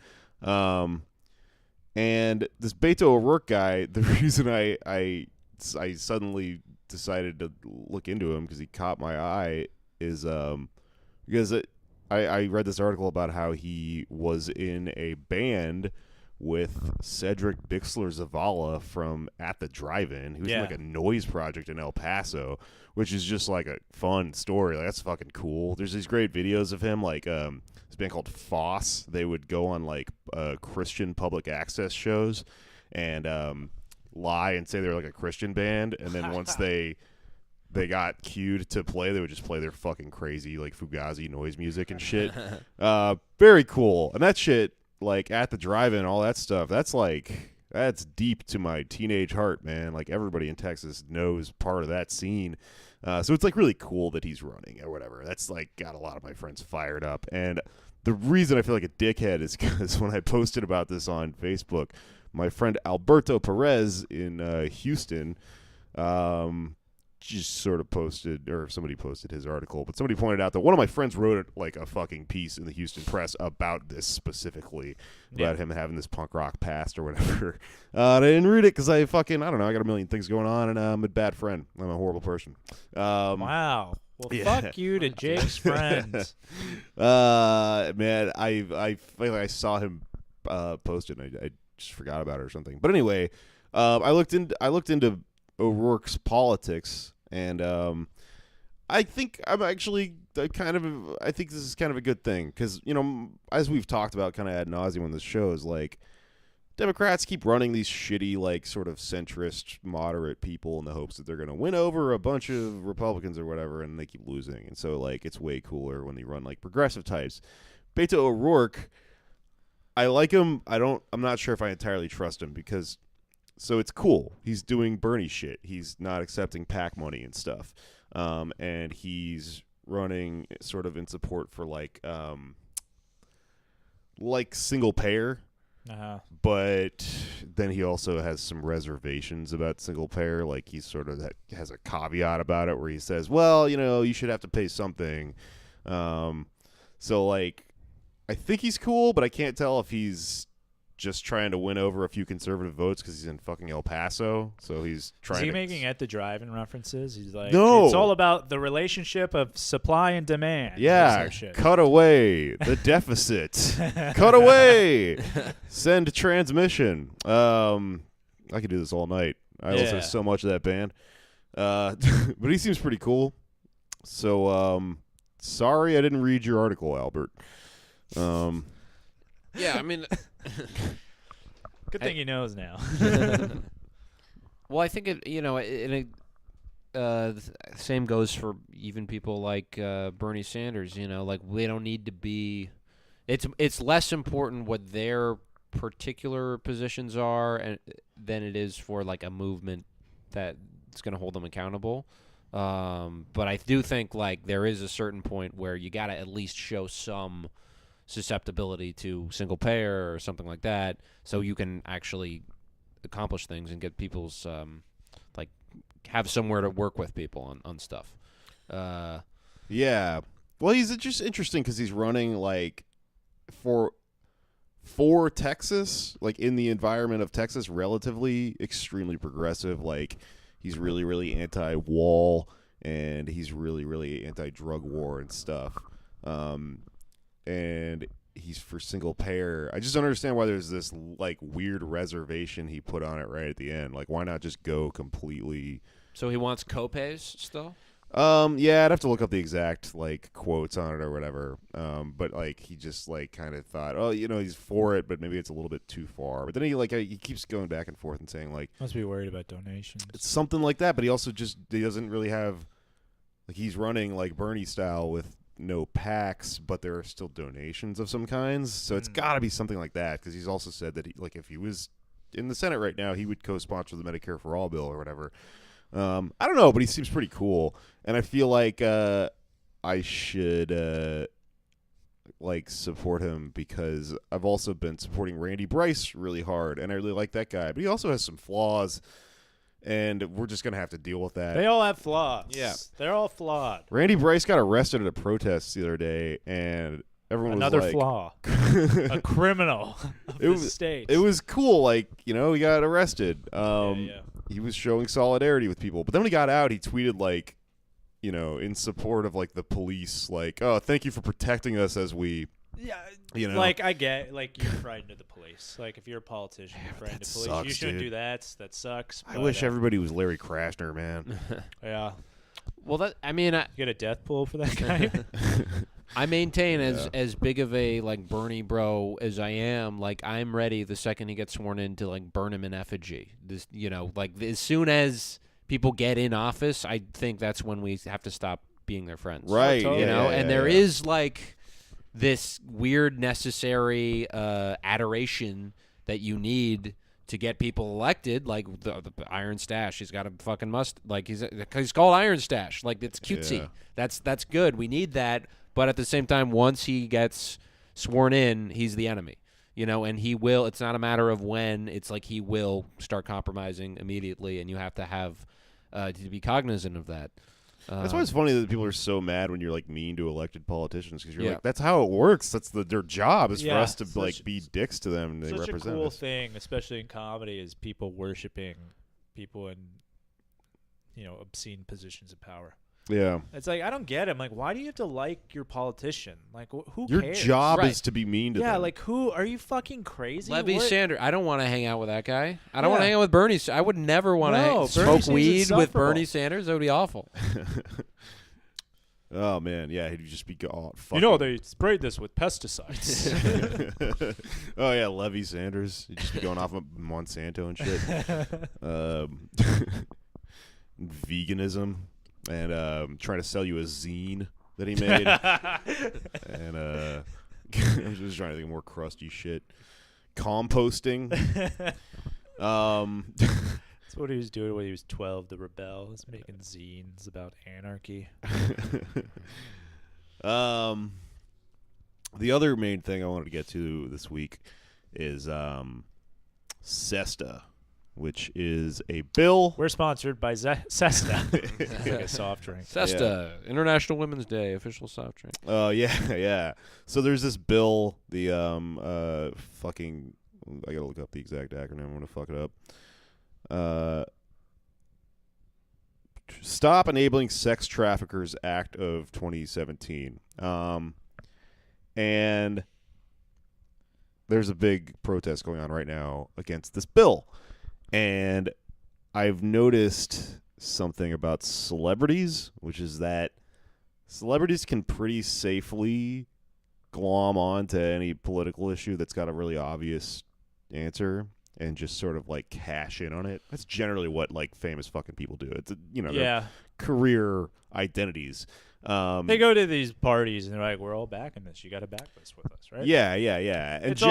Speaker 1: And this Beto O'Rourke guy, the reason I suddenly decided to look into him because he caught my eye is because I read this article about how he was in a band with Cedric Bixler Zavala from At the Drive-In, who's in like a noise project in El Paso, which is just like a fun story. Like, that's fucking cool. There's these great videos of him, like this band called Foss. They would go on like Christian public access shows and lie and say they're like a Christian band, and then once they got cued to play, they would just play their fucking crazy like Fugazi noise music and shit. Very cool. And that shit, like At the Drive-In, all that stuff, that's deep to my teenage heart, man. Like everybody in Texas knows part of that scene. So it's like really cool that he's running or whatever. That's like got a lot of my friends fired up. And the reason I feel like a dickhead is because when I posted about this on Facebook, my friend Alberto Perez in Houston just sort of posted, or somebody posted his article, but somebody pointed out that one of my friends wrote like a fucking piece in the Houston Press about this specifically, about him having this punk rock past or whatever. And I didn't read it because I don't know, I got a million things going on and I'm a bad friend. I'm a horrible person.
Speaker 3: Wow. Well, fuck you to Jake's friends.
Speaker 1: Man, I feel like I saw him post it and I just forgot about it or something. But anyway, I looked into O'Rourke's politics, and I think I think this is kind of a good thing because as we've talked about kind of ad nauseum on this show, is like Democrats keep running these shitty like sort of centrist moderate people in the hopes that they're going to win over a bunch of Republicans or whatever, and they keep losing. And so like it's way cooler when they run like progressive types. Beto O'Rourke, I like him. I'm not sure if I entirely trust him because. So it's cool. He's doing Bernie shit. He's not accepting PAC money and stuff. And he's running sort of in support for like single payer. But then he also has some reservations about single payer. Like he sort of has a caveat about it where he says, well, you should have to pay something. So like, I think he's cool, but I can't tell if he's just trying to win over a few conservative votes because he's in fucking El Paso. So he's trying.
Speaker 3: Is he making At the Drive-In references? He's like,
Speaker 1: no,
Speaker 3: it's all about the relationship of supply and demand.
Speaker 1: Yeah, cut away the deficit. Cut away. Send transmission. I could do this all night. I listen to so much of that band. But he seems pretty cool. So sorry I didn't read your article, Albert.
Speaker 2: Yeah, I mean,
Speaker 3: good thing he knows now.
Speaker 2: Well, I think same goes for even people like Bernie Sanders. Like they don't need to be. It's less important what their particular positions are than it is for like a movement that's going to hold them accountable. But I do think like there is a certain point where you got to at least show some susceptibility to single payer or something like that, so you can actually accomplish things and get people's like have somewhere to work with people on stuff.
Speaker 1: Yeah. Well, he's just interesting because he's running like for Texas, like in the environment of Texas, relatively extremely progressive. Like he's really, really anti-wall and he's really, really anti-drug war and stuff. And he's for single payer. I just don't understand why there's this like weird reservation he put on it right at the end. Like, why not just go completely?
Speaker 2: So he wants copays still?
Speaker 1: Yeah, I'd have to look up the exact like quotes on it or whatever. But like he just like kind of thought, oh, he's for it, but maybe it's a little bit too far. But then he keeps going back and forth and saying like,
Speaker 3: must be worried about donations.
Speaker 1: It's something like that. But he also he doesn't really have like he's running like Bernie style with no PACs, but there are still donations of some kinds. So it's got to be something like that, because he's also said that if he was in the Senate right now, he would co-sponsor the Medicare for All bill or whatever. I don't know, but he seems pretty cool, and I feel like I should support him, because I've also been supporting Randy Bryce really hard, and I really like that guy, but he also has some flaws, and we're just gonna have to deal with that.
Speaker 3: They all have flaws.
Speaker 2: Yeah,
Speaker 3: they're all flawed.
Speaker 1: Randy Bryce got arrested at a protest the other day, and everyone
Speaker 3: Another
Speaker 1: was like,
Speaker 3: flaw. A criminal of the state.
Speaker 1: It was cool, he got arrested.
Speaker 3: Yeah.
Speaker 1: He was showing solidarity with people, but then when he got out, he tweeted in support of the police, oh, thank you for protecting us as we,
Speaker 3: I get, you're frightened of the police. If you're a politician, you're frightened of the police.
Speaker 1: Sucks,
Speaker 3: you shouldn't
Speaker 1: dude.
Speaker 3: do that. That sucks.
Speaker 1: I wish everybody was Larry Krasner, man.
Speaker 3: Yeah.
Speaker 2: Well,
Speaker 3: you get a death pool for that guy.
Speaker 2: I maintain as big of a Bernie bro as I am, I'm ready the second he gets sworn in to burn him in effigy. This, as soon as people get in office, I think that's when we have to stop being their friends.
Speaker 1: Right.
Speaker 3: Totally.
Speaker 2: There is this weird necessary adoration that you need to get people elected, the Iron Stash. He's got a fucking he's called Iron Stash. It's cutesy.
Speaker 1: Yeah.
Speaker 2: That's good. We need that. But at the same time, once he gets sworn in, he's the enemy. And he will. It's not a matter of when. It's he will start compromising immediately, and you have to have to be cognizant of that.
Speaker 1: That's why it's funny that people are so mad when you're mean to elected politicians, because you're that's how it works. That's their job is for us to be dicks to them, and they represent us.
Speaker 3: Such a cool thing, especially in comedy, is people worshiping people in obscene positions of power.
Speaker 1: Yeah,
Speaker 3: it's I don't get it. I'm why do you have to like your politician? Who
Speaker 1: your
Speaker 3: cares?
Speaker 1: Your job is to be mean to them.
Speaker 3: Yeah, who are you fucking crazy?
Speaker 2: Levy Sanders. I don't want to hang out with that guy. I don't want to hang out with Bernie. I would never want to smoke weed with Bernie Sanders. That would be awful.
Speaker 1: Oh man, yeah, he'd just be gone.
Speaker 3: They sprayed this with pesticides.
Speaker 1: Oh yeah, Levy Sanders. He'd just be going off of Monsanto and shit. Veganism. And trying to sell you a zine that he made. And I'm just trying to think of more crusty shit. Composting.
Speaker 3: That's what he was doing when he was 12 to rebel. He was making zines about anarchy.
Speaker 1: The other main thing I wanted to get to this week is SESTA, which is a bill.
Speaker 3: We're sponsored by SESTA. Like a soft drink.
Speaker 2: SESTA, International Women's Day, official soft drink.
Speaker 1: Yeah. So there's this bill, the I gotta look up the exact acronym. I'm gonna fuck it up. Stop Enabling Sex Traffickers Act of 2017. And there's a big protest going on right now against this bill. And I've noticed something about celebrities, which is that celebrities can pretty safely glom on to any political issue that's got a really obvious answer and just sort of cash in on it. That's generally what famous fucking people do. It's their career identities.
Speaker 3: They go to these parties and they're we're all backing this. You got to back this with us, right?
Speaker 1: Yeah. And
Speaker 3: it's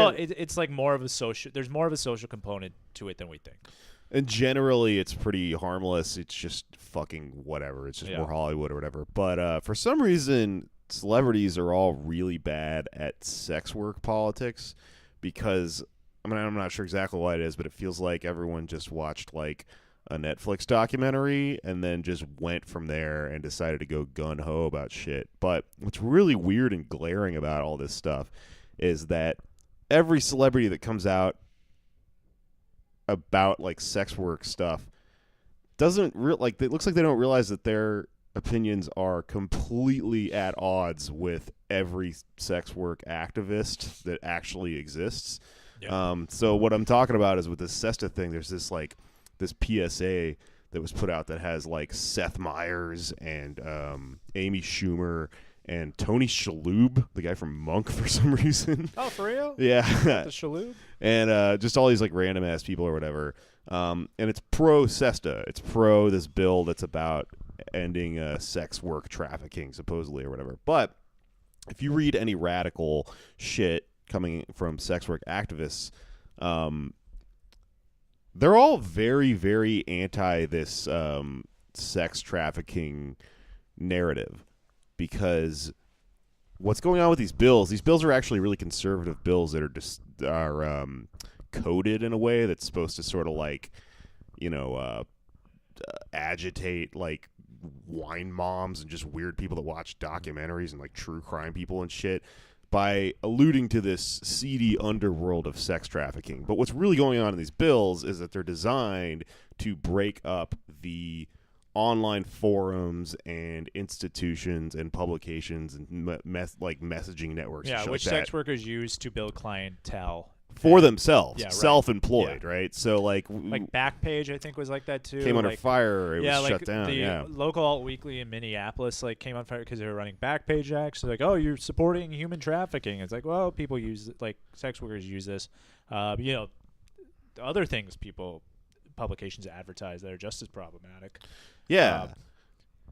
Speaker 3: more of a social. There's more of a social component to it than we think.
Speaker 1: And generally, it's pretty harmless. It's just fucking whatever. It's just more Hollywood or whatever. But for some reason, celebrities are all really bad at sex work politics because, I'm not sure exactly why it is, but it feels like everyone just watched a Netflix documentary and then just went from there and decided to go gun-ho about shit. But what's really weird and glaring about all this stuff is that every celebrity that comes out about sex work stuff doesn't it looks like they don't realize that their opinions are completely at odds with every sex work activist that actually exists. Yeah. So what I'm talking about is with this SESTA thing, there's this this PSA that was put out that has Seth Meyers and Amy Schumer and Tony Shalhoub, the guy from Monk for some reason.
Speaker 3: Oh, for real?
Speaker 1: Yeah.
Speaker 3: The Shalhoub?
Speaker 1: And just all these random ass people or whatever. And it's pro SESTA. It's pro this bill that's about ending sex work trafficking supposedly or whatever. But if you read any radical shit coming from sex work activists, they're all very, very anti this sex trafficking narrative, because what's going on with these bills are actually really conservative bills that are just coded in a way that's supposed to sort of like, agitate like wine moms and just weird people that watch documentaries and like true crime people and shit, by alluding to this seedy underworld of sex trafficking. But what's really going on in these bills is that they're designed to break up the online forums and institutions and publications and messaging networks.
Speaker 3: Yeah,
Speaker 1: and
Speaker 3: which
Speaker 1: shit like
Speaker 3: sex workers use to build clientele.
Speaker 1: For themselves,
Speaker 3: yeah, right.
Speaker 1: self-employed,
Speaker 3: Yeah.
Speaker 1: right? So like
Speaker 3: Backpage, I think, was like that too.
Speaker 1: came under fire. It was shut down.
Speaker 3: The local alt weekly in Minneapolis came on fire because they were running Backpage acts. So like, oh, you're supporting human trafficking. It's like, well, people use sex workers use this. Other things publications advertise that are just as problematic.
Speaker 1: Yeah.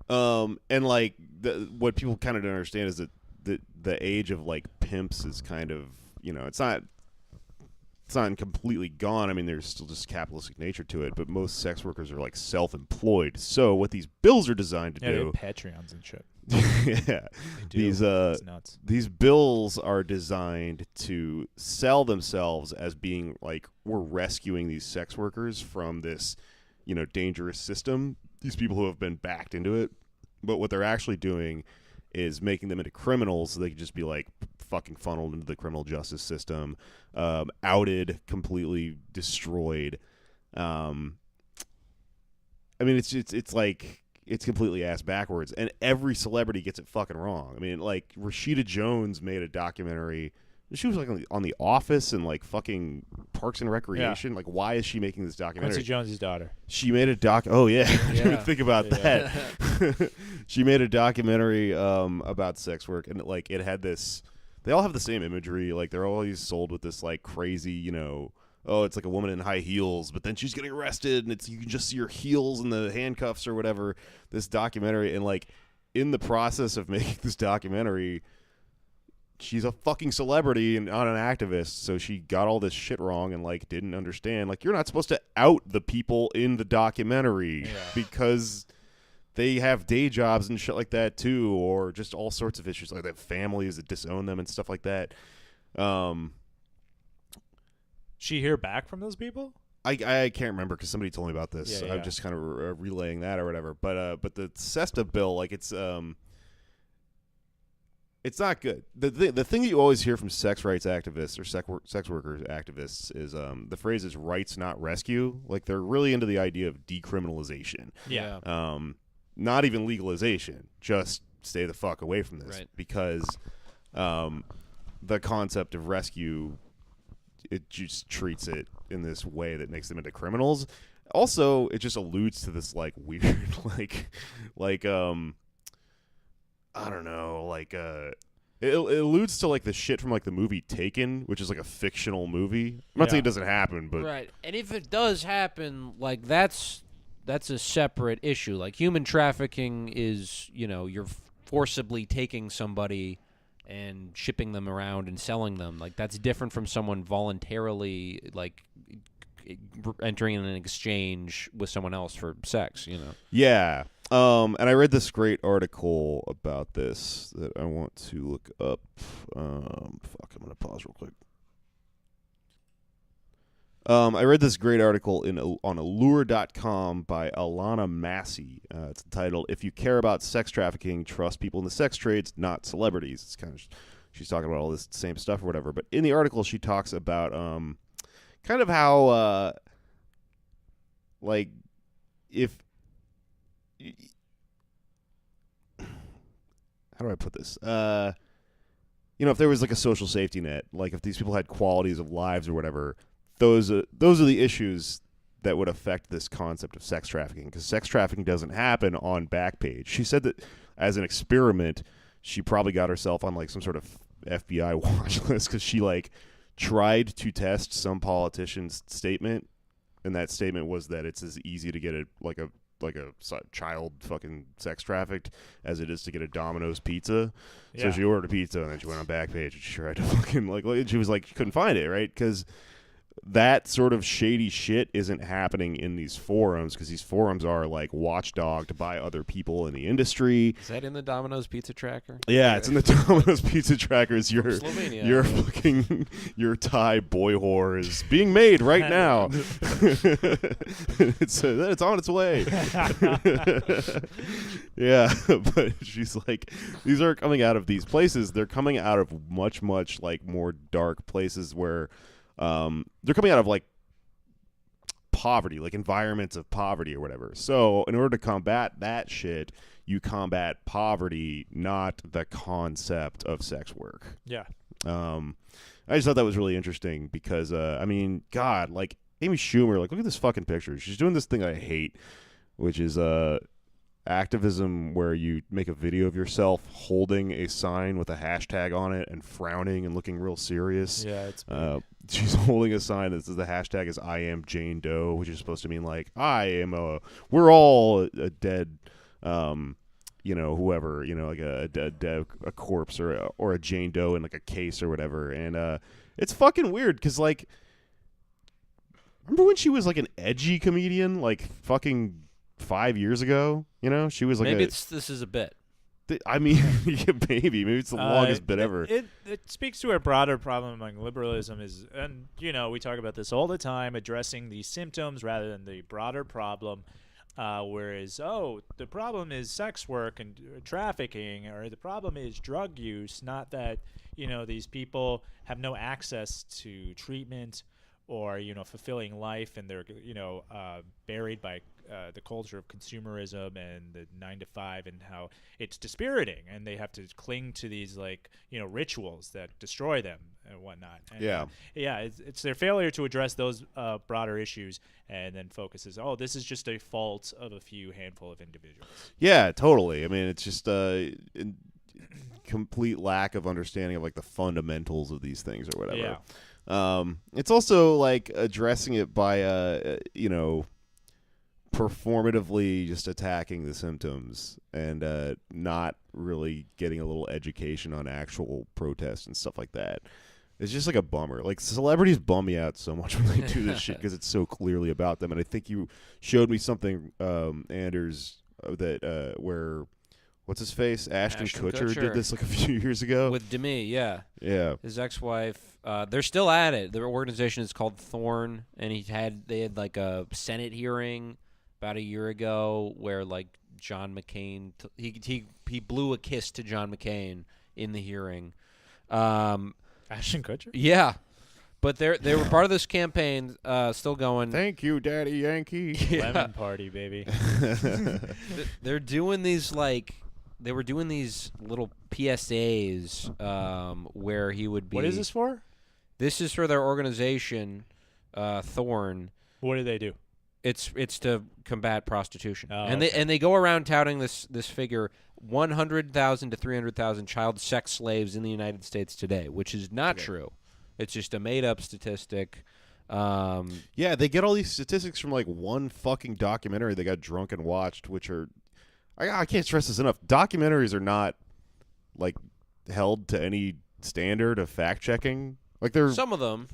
Speaker 1: And like what people kind of don't understand is that the age of like pimps is kind of, it's not completely gone. I mean, there's still just capitalistic nature to it, but most sex workers are like self-employed. So what these bills are designed to do,
Speaker 3: they have Patreons and shit.
Speaker 1: Yeah, these bills are designed to sell themselves as being like, we're rescuing these sex workers from this, dangerous system. These people who have been backed into it, but what they're actually doing is making them into criminals, so they can just be like fucking funneled into the criminal justice system, outed, completely destroyed. I mean, it's like, it's completely ass backwards, and every celebrity gets it fucking wrong. I mean, like Rashida Jones made a documentary. She was like on The Office and like fucking Parks and Recreation. Yeah. Like, why is she making this documentary?
Speaker 3: Quincy Jones' daughter.
Speaker 1: She made a Oh yeah, I didn't think about that. She made a documentary about sex work, and it had this. They all have the same imagery. Like, they're always sold with this like crazy, oh, it's like a woman in high heels, but then she's getting arrested, and you can just see her heels and the handcuffs or whatever. This documentary, and like in the process of making this documentary, she's a fucking celebrity and not an activist, so she got all this shit wrong and like didn't understand. Like, you're not supposed to out the people in the documentary because they have day jobs and shit like that too, or just all sorts of issues like that, families that disown them and stuff like that.
Speaker 3: She hear back from those people?
Speaker 1: I can't remember because somebody told me about this. I'm just kind of relaying that or whatever. But the SESTA bill, like, it's not good. The thing that you always hear from sex rights activists or sex workers activists is the phrase is rights, not rescue. Like, they're really into the idea of decriminalization.
Speaker 3: Yeah.
Speaker 1: Not even legalization. Just stay the fuck away from this, right? Because the concept of rescue, it just treats it in this way that makes them into criminals. Also, it just alludes to this like weird I don't know, like it alludes to like the shit from like the movie Taken, which is like a fictional movie. I'm not saying it doesn't happen, but
Speaker 2: right. And if it does happen, like that's a separate issue. Like, human trafficking is, you're forcibly taking somebody and shipping them around and selling them. Like, that's different from someone voluntarily like entering in an exchange with someone else for sex,
Speaker 1: Yeah. And I read this great article about this that I want to look up. I'm going to pause real quick. I read this great article on Allure.com by Alana Massey. It's entitled, "If You Care About Sex Trafficking, Trust People in the Sex Trades, Not Celebrities." It's kind of, she's talking about all this same stuff or whatever. But in the article, she talks about kind of how, like, if... How do I put this? If there was like a social safety net, like if these people had qualities of lives or whatever, those are the issues that would affect this concept of sex trafficking, because sex trafficking doesn't happen on Backpage. She said that as an experiment, she probably got herself on like some sort of FBI watch list because she like tried to test some politician's statement, and that statement was that it's as easy to get a child fucking sex trafficked as it is to get a Domino's pizza.
Speaker 3: Yeah.
Speaker 1: So she ordered a pizza and then she went on Backpage and she tried to fucking she was like she couldn't find it, right? Because that sort of shady shit isn't happening in these forums, because these forums are like watchdogged by other people in the industry.
Speaker 2: Is that in the Domino's Pizza Tracker?
Speaker 1: Yeah, it's in the Domino's Pizza Trackers. Your
Speaker 2: Slovenia.
Speaker 1: your Thai boy whore is being made right now. It's on its way. Yeah, but she's like, these are coming out of these places. They're coming out of much like more dark places where they're coming out of like poverty, like environments of poverty or whatever. So in order to combat that shit, you combat poverty, not the concept of sex work.
Speaker 3: Yeah.
Speaker 1: I just thought that was really interesting because, I mean, God, like Amy Schumer, like look at this fucking picture. She's doing this thing I hate, which is activism where you make a video of yourself holding a sign with a hashtag on it and frowning and looking real serious.
Speaker 3: Yeah, it's
Speaker 1: she's holding a sign that says the hashtag is I am Jane Doe, which is supposed to mean like we're all a dead whoever, like a corpse or a Jane Doe in like a case or whatever. And it's fucking weird because like remember when she was like an edgy comedian like fucking 5 years ago? She was like
Speaker 2: this is a bit.
Speaker 1: I mean, yeah, maybe it's the longest bit ever.
Speaker 3: It speaks to a broader problem among liberalism and we talk about this all the time, addressing the symptoms rather than the broader problem. Whereas, the problem is sex work and trafficking, or the problem is drug use, not that, these people have no access to treatment or, fulfilling life, and they're, buried by the culture of consumerism and the 9-to-5 and how it's dispiriting, and they have to cling to these rituals that destroy them and whatnot. And, it's their failure to address those broader issues and then focuses, this is just a fault of a handful of individuals.
Speaker 1: Yeah, totally. I mean, it's just complete lack of understanding of like the fundamentals of these things or whatever.
Speaker 3: Yeah.
Speaker 1: It's also like addressing it by performatively just attacking the symptoms and not really getting a little education on actual protests and stuff like that. It's just like a bummer. Like celebrities bum me out so much when they do this shit because it's so clearly about them. And I think you showed me something, Anders, that where what's his face? Ashton Kutcher did this like a few years ago
Speaker 2: with Demi. Yeah. His ex-wife. They're still at it. Their organization is called Thorn, and they had like a Senate hearing about a year ago where like John McCain he blew a kiss to John McCain in the hearing.
Speaker 3: Ashton Kutcher?
Speaker 2: Yeah. But they were part of this campaign, still going.
Speaker 1: Thank you, Daddy Yankee.
Speaker 3: Yeah. Lemon party, baby.
Speaker 2: They're doing these they were doing these little PSAs where he would be.
Speaker 3: What is this for?
Speaker 2: This is for their organization, Thorn.
Speaker 3: What do they do?
Speaker 2: It's to combat prostitution,
Speaker 3: and
Speaker 2: they go around touting this figure: 100,000 to 300,000 child sex slaves in the United States today, which is not true. It's just a made-up statistic.
Speaker 1: Yeah, they get all these statistics from like one fucking documentary they got drunk and watched, which are I can't stress this enough. Documentaries are not like held to any standard of fact checking. Like they're
Speaker 2: some of them.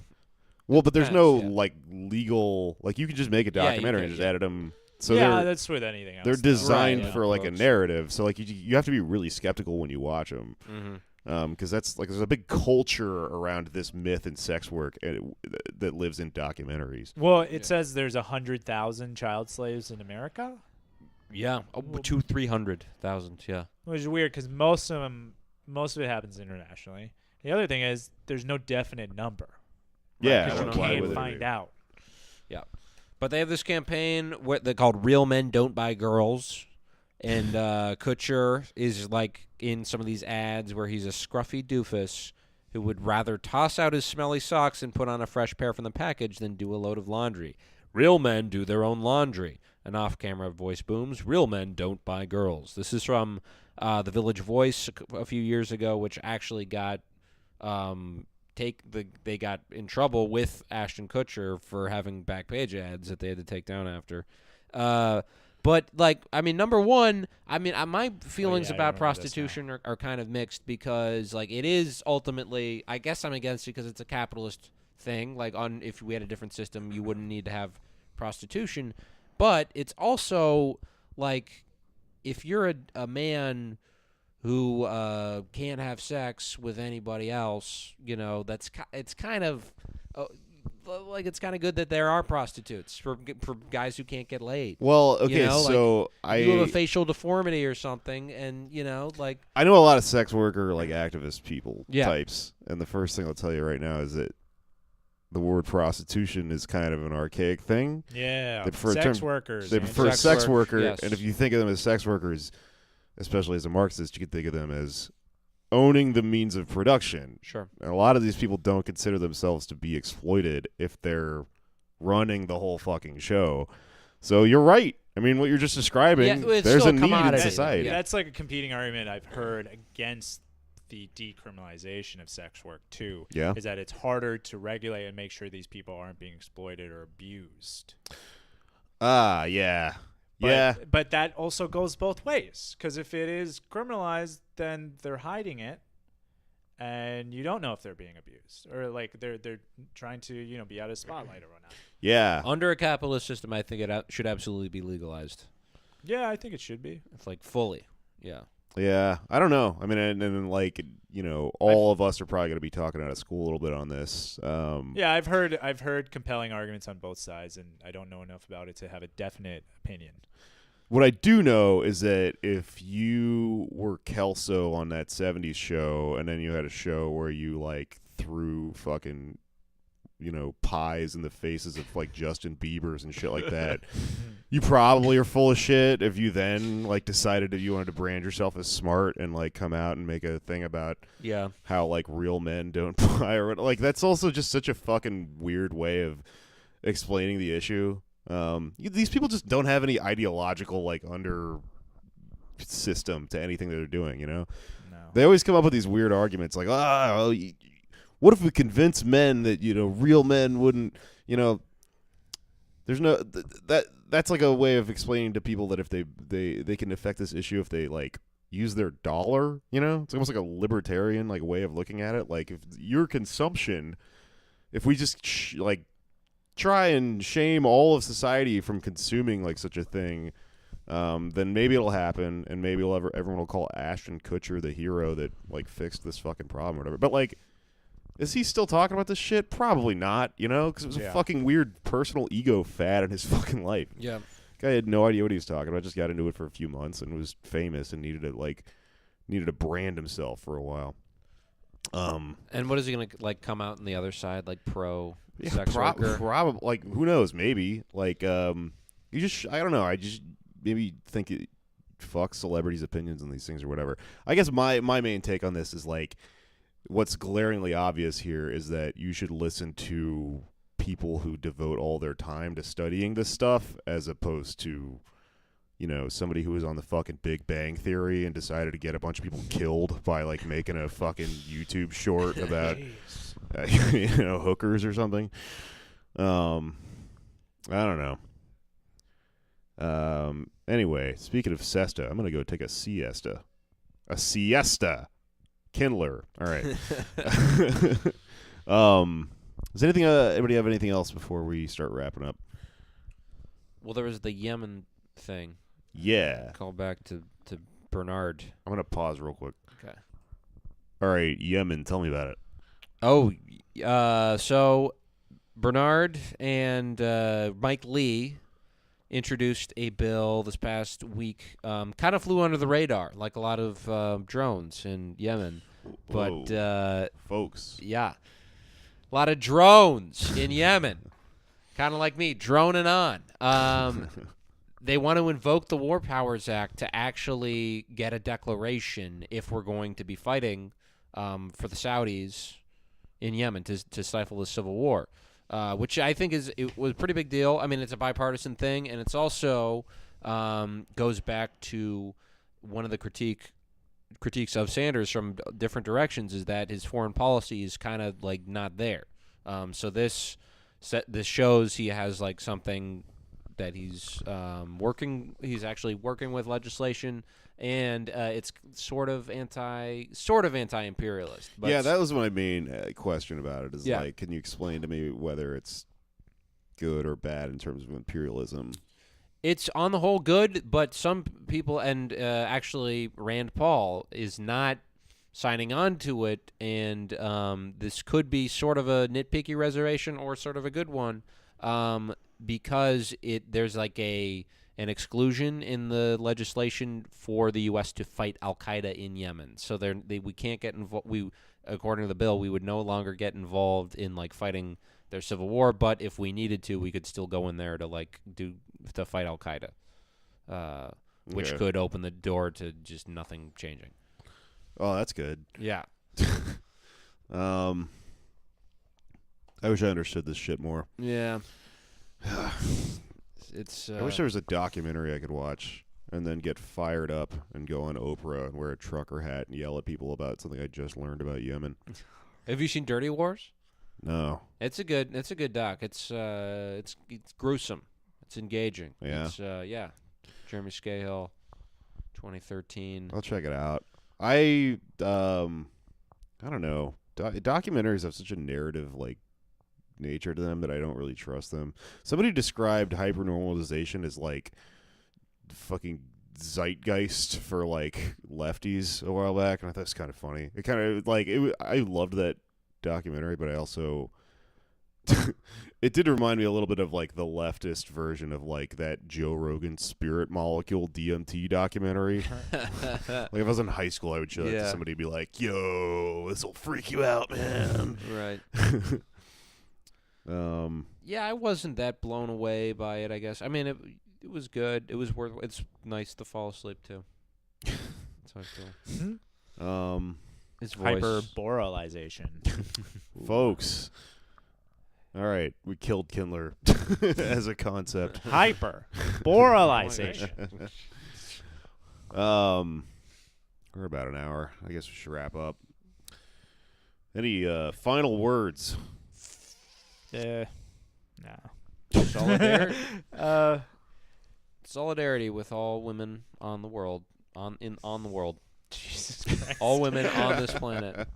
Speaker 1: Well, but there's no like legal you can just make a documentary and just edit them. So
Speaker 3: that's with anything else.
Speaker 1: They're designed for like a narrative. So like you have to be really skeptical when you watch them.
Speaker 2: Mm-hmm.
Speaker 1: Because that's like there's a big culture around this myth and sex work that lives in documentaries.
Speaker 3: Well, it says there's 100,000 child slaves in America.
Speaker 2: Yeah, 200,000-300,000. Yeah,
Speaker 3: which is weird because most of it happens internationally. The other thing is there's no definite number.
Speaker 1: Yeah,
Speaker 3: because you can't find out.
Speaker 2: Yeah, but they have this campaign they're called "Real Men Don't Buy Girls," and Kutcher is like in some of these ads where he's a scruffy doofus who would rather toss out his smelly socks and put on a fresh pair from the package than do a load of laundry. Real men do their own laundry. An off-camera voice booms. Real men don't buy girls. This is from the Village Voice a few years ago, which actually got they got in trouble with Ashton Kutcher for having Backpage ads that they had to take down after. But, like, I mean, number one, I mean, my feelings
Speaker 3: I
Speaker 2: about
Speaker 3: remember
Speaker 2: prostitution are kind of mixed because, like, it is ultimately, I guess I'm against it because it's a capitalist thing. Like, if we had a different system, you wouldn't need to have prostitution. But it's also, like, if you're a man who can't have sex with anybody else, you know, it's kind of like it's kind of good that there are prostitutes for guys who can't get laid.
Speaker 1: Well, okay,
Speaker 2: you know,
Speaker 1: so
Speaker 2: like, you have a facial deformity or something, and you know, like
Speaker 1: I know a lot of sex worker like activist people
Speaker 2: Yeah.
Speaker 1: types, and the first thing I'll tell you right now is that the word prostitution is kind of an archaic thing.
Speaker 3: Yeah,
Speaker 1: They prefer
Speaker 3: sex
Speaker 1: term-
Speaker 3: workers.
Speaker 1: They
Speaker 3: and
Speaker 1: prefer
Speaker 2: Sex
Speaker 1: sex
Speaker 2: work,
Speaker 1: worker,
Speaker 2: yes.
Speaker 1: and if you think of them as sex workers, especially as a Marxist, you could think of them as owning the means of production.
Speaker 2: sure.
Speaker 1: And a lot of these people don't consider themselves to be exploited if they're running the whole fucking show. So you're right. I mean, what you're just describing,
Speaker 2: Yeah, it's
Speaker 1: there's
Speaker 2: still
Speaker 1: a need in
Speaker 2: commodity.
Speaker 1: society.
Speaker 2: Yeah.
Speaker 3: That's like a competing argument I've heard against the decriminalization of sex work too.
Speaker 1: Yeah.
Speaker 3: Is that it's harder to regulate and make sure these people aren't being exploited or abused.
Speaker 1: Yeah.
Speaker 3: But,
Speaker 1: Yeah.
Speaker 3: But that also goes both ways, because if it is criminalized, then they're hiding it, and you don't know if they're being abused or like they're trying to be out of spotlight or whatnot.
Speaker 1: Yeah.
Speaker 2: Under a capitalist system, I think it should absolutely be legalized.
Speaker 3: Yeah, I think it should be.
Speaker 2: It's like fully. Yeah.
Speaker 1: Yeah, I don't know. I mean, and like, all of us are probably going to be talking out of school a little bit on this.
Speaker 3: Yeah, I've heard compelling arguments on both sides, and I don't know enough about it to have a definite opinion.
Speaker 1: What I do know is that if you were Kelso on that 70s show, and then you had a show where you, like, threw fucking, pies in the faces of, like, Justin Bieber's and shit like that, you probably are full of shit if you then, like, decided that you wanted to brand yourself as smart and, like, come out and make a thing about
Speaker 2: Yeah.
Speaker 1: how, like, real men don't pie or like, that's also just such a fucking weird way of explaining the issue. These people just don't have any ideological, like, under system to anything that they're doing,
Speaker 3: No.
Speaker 1: They always come up with these weird arguments like, what if we convince men that, real men wouldn't, there's no, that's like a way of explaining to people that if they can affect this issue if they, like, use their dollar, It's almost like a libertarian, like, way of looking at it. Like, if your consumption, if we just, try and shame all of society from consuming, like, such a thing, then maybe it'll happen, and maybe everyone will call Ashton Kutcher the hero that, like, fixed this fucking problem or whatever. But, like, is he still talking about this shit? Probably not, because it was a fucking weird personal ego fad in his fucking life.
Speaker 2: Yeah.
Speaker 1: Guy had no idea what he was talking about, just got into it for a few months and was famous and needed to brand himself for a while.
Speaker 2: And what is he gonna like come out on the other side, like pro sex worker?
Speaker 1: Probably, like, who knows? Maybe, like, I don't know. I just maybe think it fucks celebrities' opinions on these things or whatever. I guess my main take on this is, like, what's glaringly obvious here is that you should listen to people who devote all their time to studying this stuff as opposed to, somebody who was on the fucking Big Bang Theory and decided to get a bunch of people killed by, like, making a fucking YouTube short about, hookers or something. I don't know. Anyway, speaking of siesta, I'm going to go take a siesta. A siesta. Kindler. All right. Does anybody have anything else before we start wrapping up?
Speaker 2: Well, there was the Yemen thing.
Speaker 1: Yeah.
Speaker 2: Call back to Bernard.
Speaker 1: I'm going to pause real quick.
Speaker 2: Okay.
Speaker 1: All right, Yemen, tell me about it.
Speaker 2: Oh, so Bernard and Mike Lee introduced a bill this past week. Kind of flew under the radar, like a lot of drones in Yemen. But
Speaker 1: folks,
Speaker 2: yeah, a lot of drones in Yemen. Kind of like me, droning on. They want to invoke the War Powers Act to actually get a declaration if we're going to be fighting for the Saudis in Yemen to stifle the civil war, which I think it was a pretty big deal. I mean, it's a bipartisan thing, and it's also goes back to one of the critiques of Sanders from different directions is that his foreign policy is kind of like not there. So this shows he has like something that he's working. He's actually working with legislation, and it's sort of anti-imperialist. But
Speaker 1: yeah, that was my main question about it. Is
Speaker 2: Yeah.
Speaker 1: like, can you explain to me whether it's good or bad in terms of imperialism?
Speaker 2: It's on the whole good, but some people, and actually Rand Paul is not signing on to it, and this could be sort of a nitpicky reservation or sort of a good one, because there's like an exclusion in the legislation for the U.S. to fight Al-Qaeda in Yemen. So we can't get involved. According to the bill, we would no longer get involved in like fighting their civil war, but if we needed to, we could still go in there to fight Al-Qaeda, which
Speaker 1: Okay.
Speaker 2: could open the door to just nothing changing.
Speaker 1: Oh, that's good.
Speaker 2: Yeah.
Speaker 1: I wish I understood this shit more.
Speaker 2: Yeah. It's.
Speaker 1: I wish there was a documentary I could watch and then get fired up and go on Oprah and wear a trucker hat and yell at people about something I just learned about Yemen.
Speaker 2: Have you seen Dirty Wars?
Speaker 1: No.
Speaker 2: It's a good doc. It's gruesome. It's engaging.
Speaker 1: Yeah.
Speaker 2: It's, yeah. Jeremy Scahill, 2013.
Speaker 1: I'll check it out. I don't know. Documentaries have such a narrative like nature to them that I don't really trust them. Somebody described hypernormalization as like fucking zeitgeist for like lefties a while back, and I thought it was kind of funny. It kind of like I loved that documentary, but I also it did remind me a little bit of like the leftist version of like that Joe Rogan Spirit Molecule DMT documentary. Like if I was in high school, I would show that to somebody and be like, "Yo, this will freak you out, man."
Speaker 2: Right.
Speaker 1: Um.
Speaker 2: Yeah, I wasn't that blown away by it, I guess. I mean, it was good. It was it's nice to fall asleep to. That's how I feel. His voice.
Speaker 3: Hyperboralization.
Speaker 1: Folks. All right, we killed Kindler as a concept.
Speaker 3: Hyperboralization.
Speaker 1: We're about an hour. I guess we should wrap up. Any final words?
Speaker 3: No.
Speaker 2: Solidarity. Solidarity with all women on the world. On the world.
Speaker 3: Jesus Christ.
Speaker 2: All women on this planet.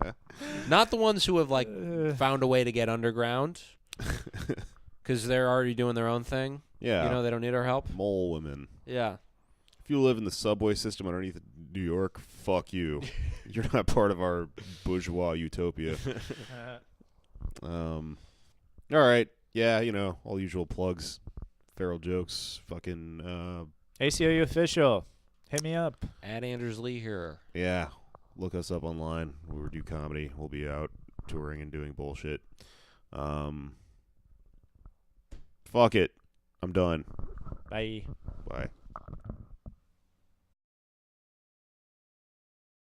Speaker 2: Not the ones who have like found a way to get underground, because they're already doing their own thing.
Speaker 1: Yeah.
Speaker 2: You know, they don't need our help.
Speaker 1: Mole women.
Speaker 2: Yeah.
Speaker 1: If you live in the subway system underneath New York, fuck you. You're not part of our bourgeois utopia. All right. Yeah, you know, all usual plugs. Feral jokes. Fucking,
Speaker 3: ACLU official. Hit me up.
Speaker 2: Add Anders Lee here.
Speaker 1: yeah. Look us up online. We'll do comedy. We'll be out touring and doing bullshit. Fuck it. I'm done.
Speaker 3: Bye.
Speaker 1: Bye.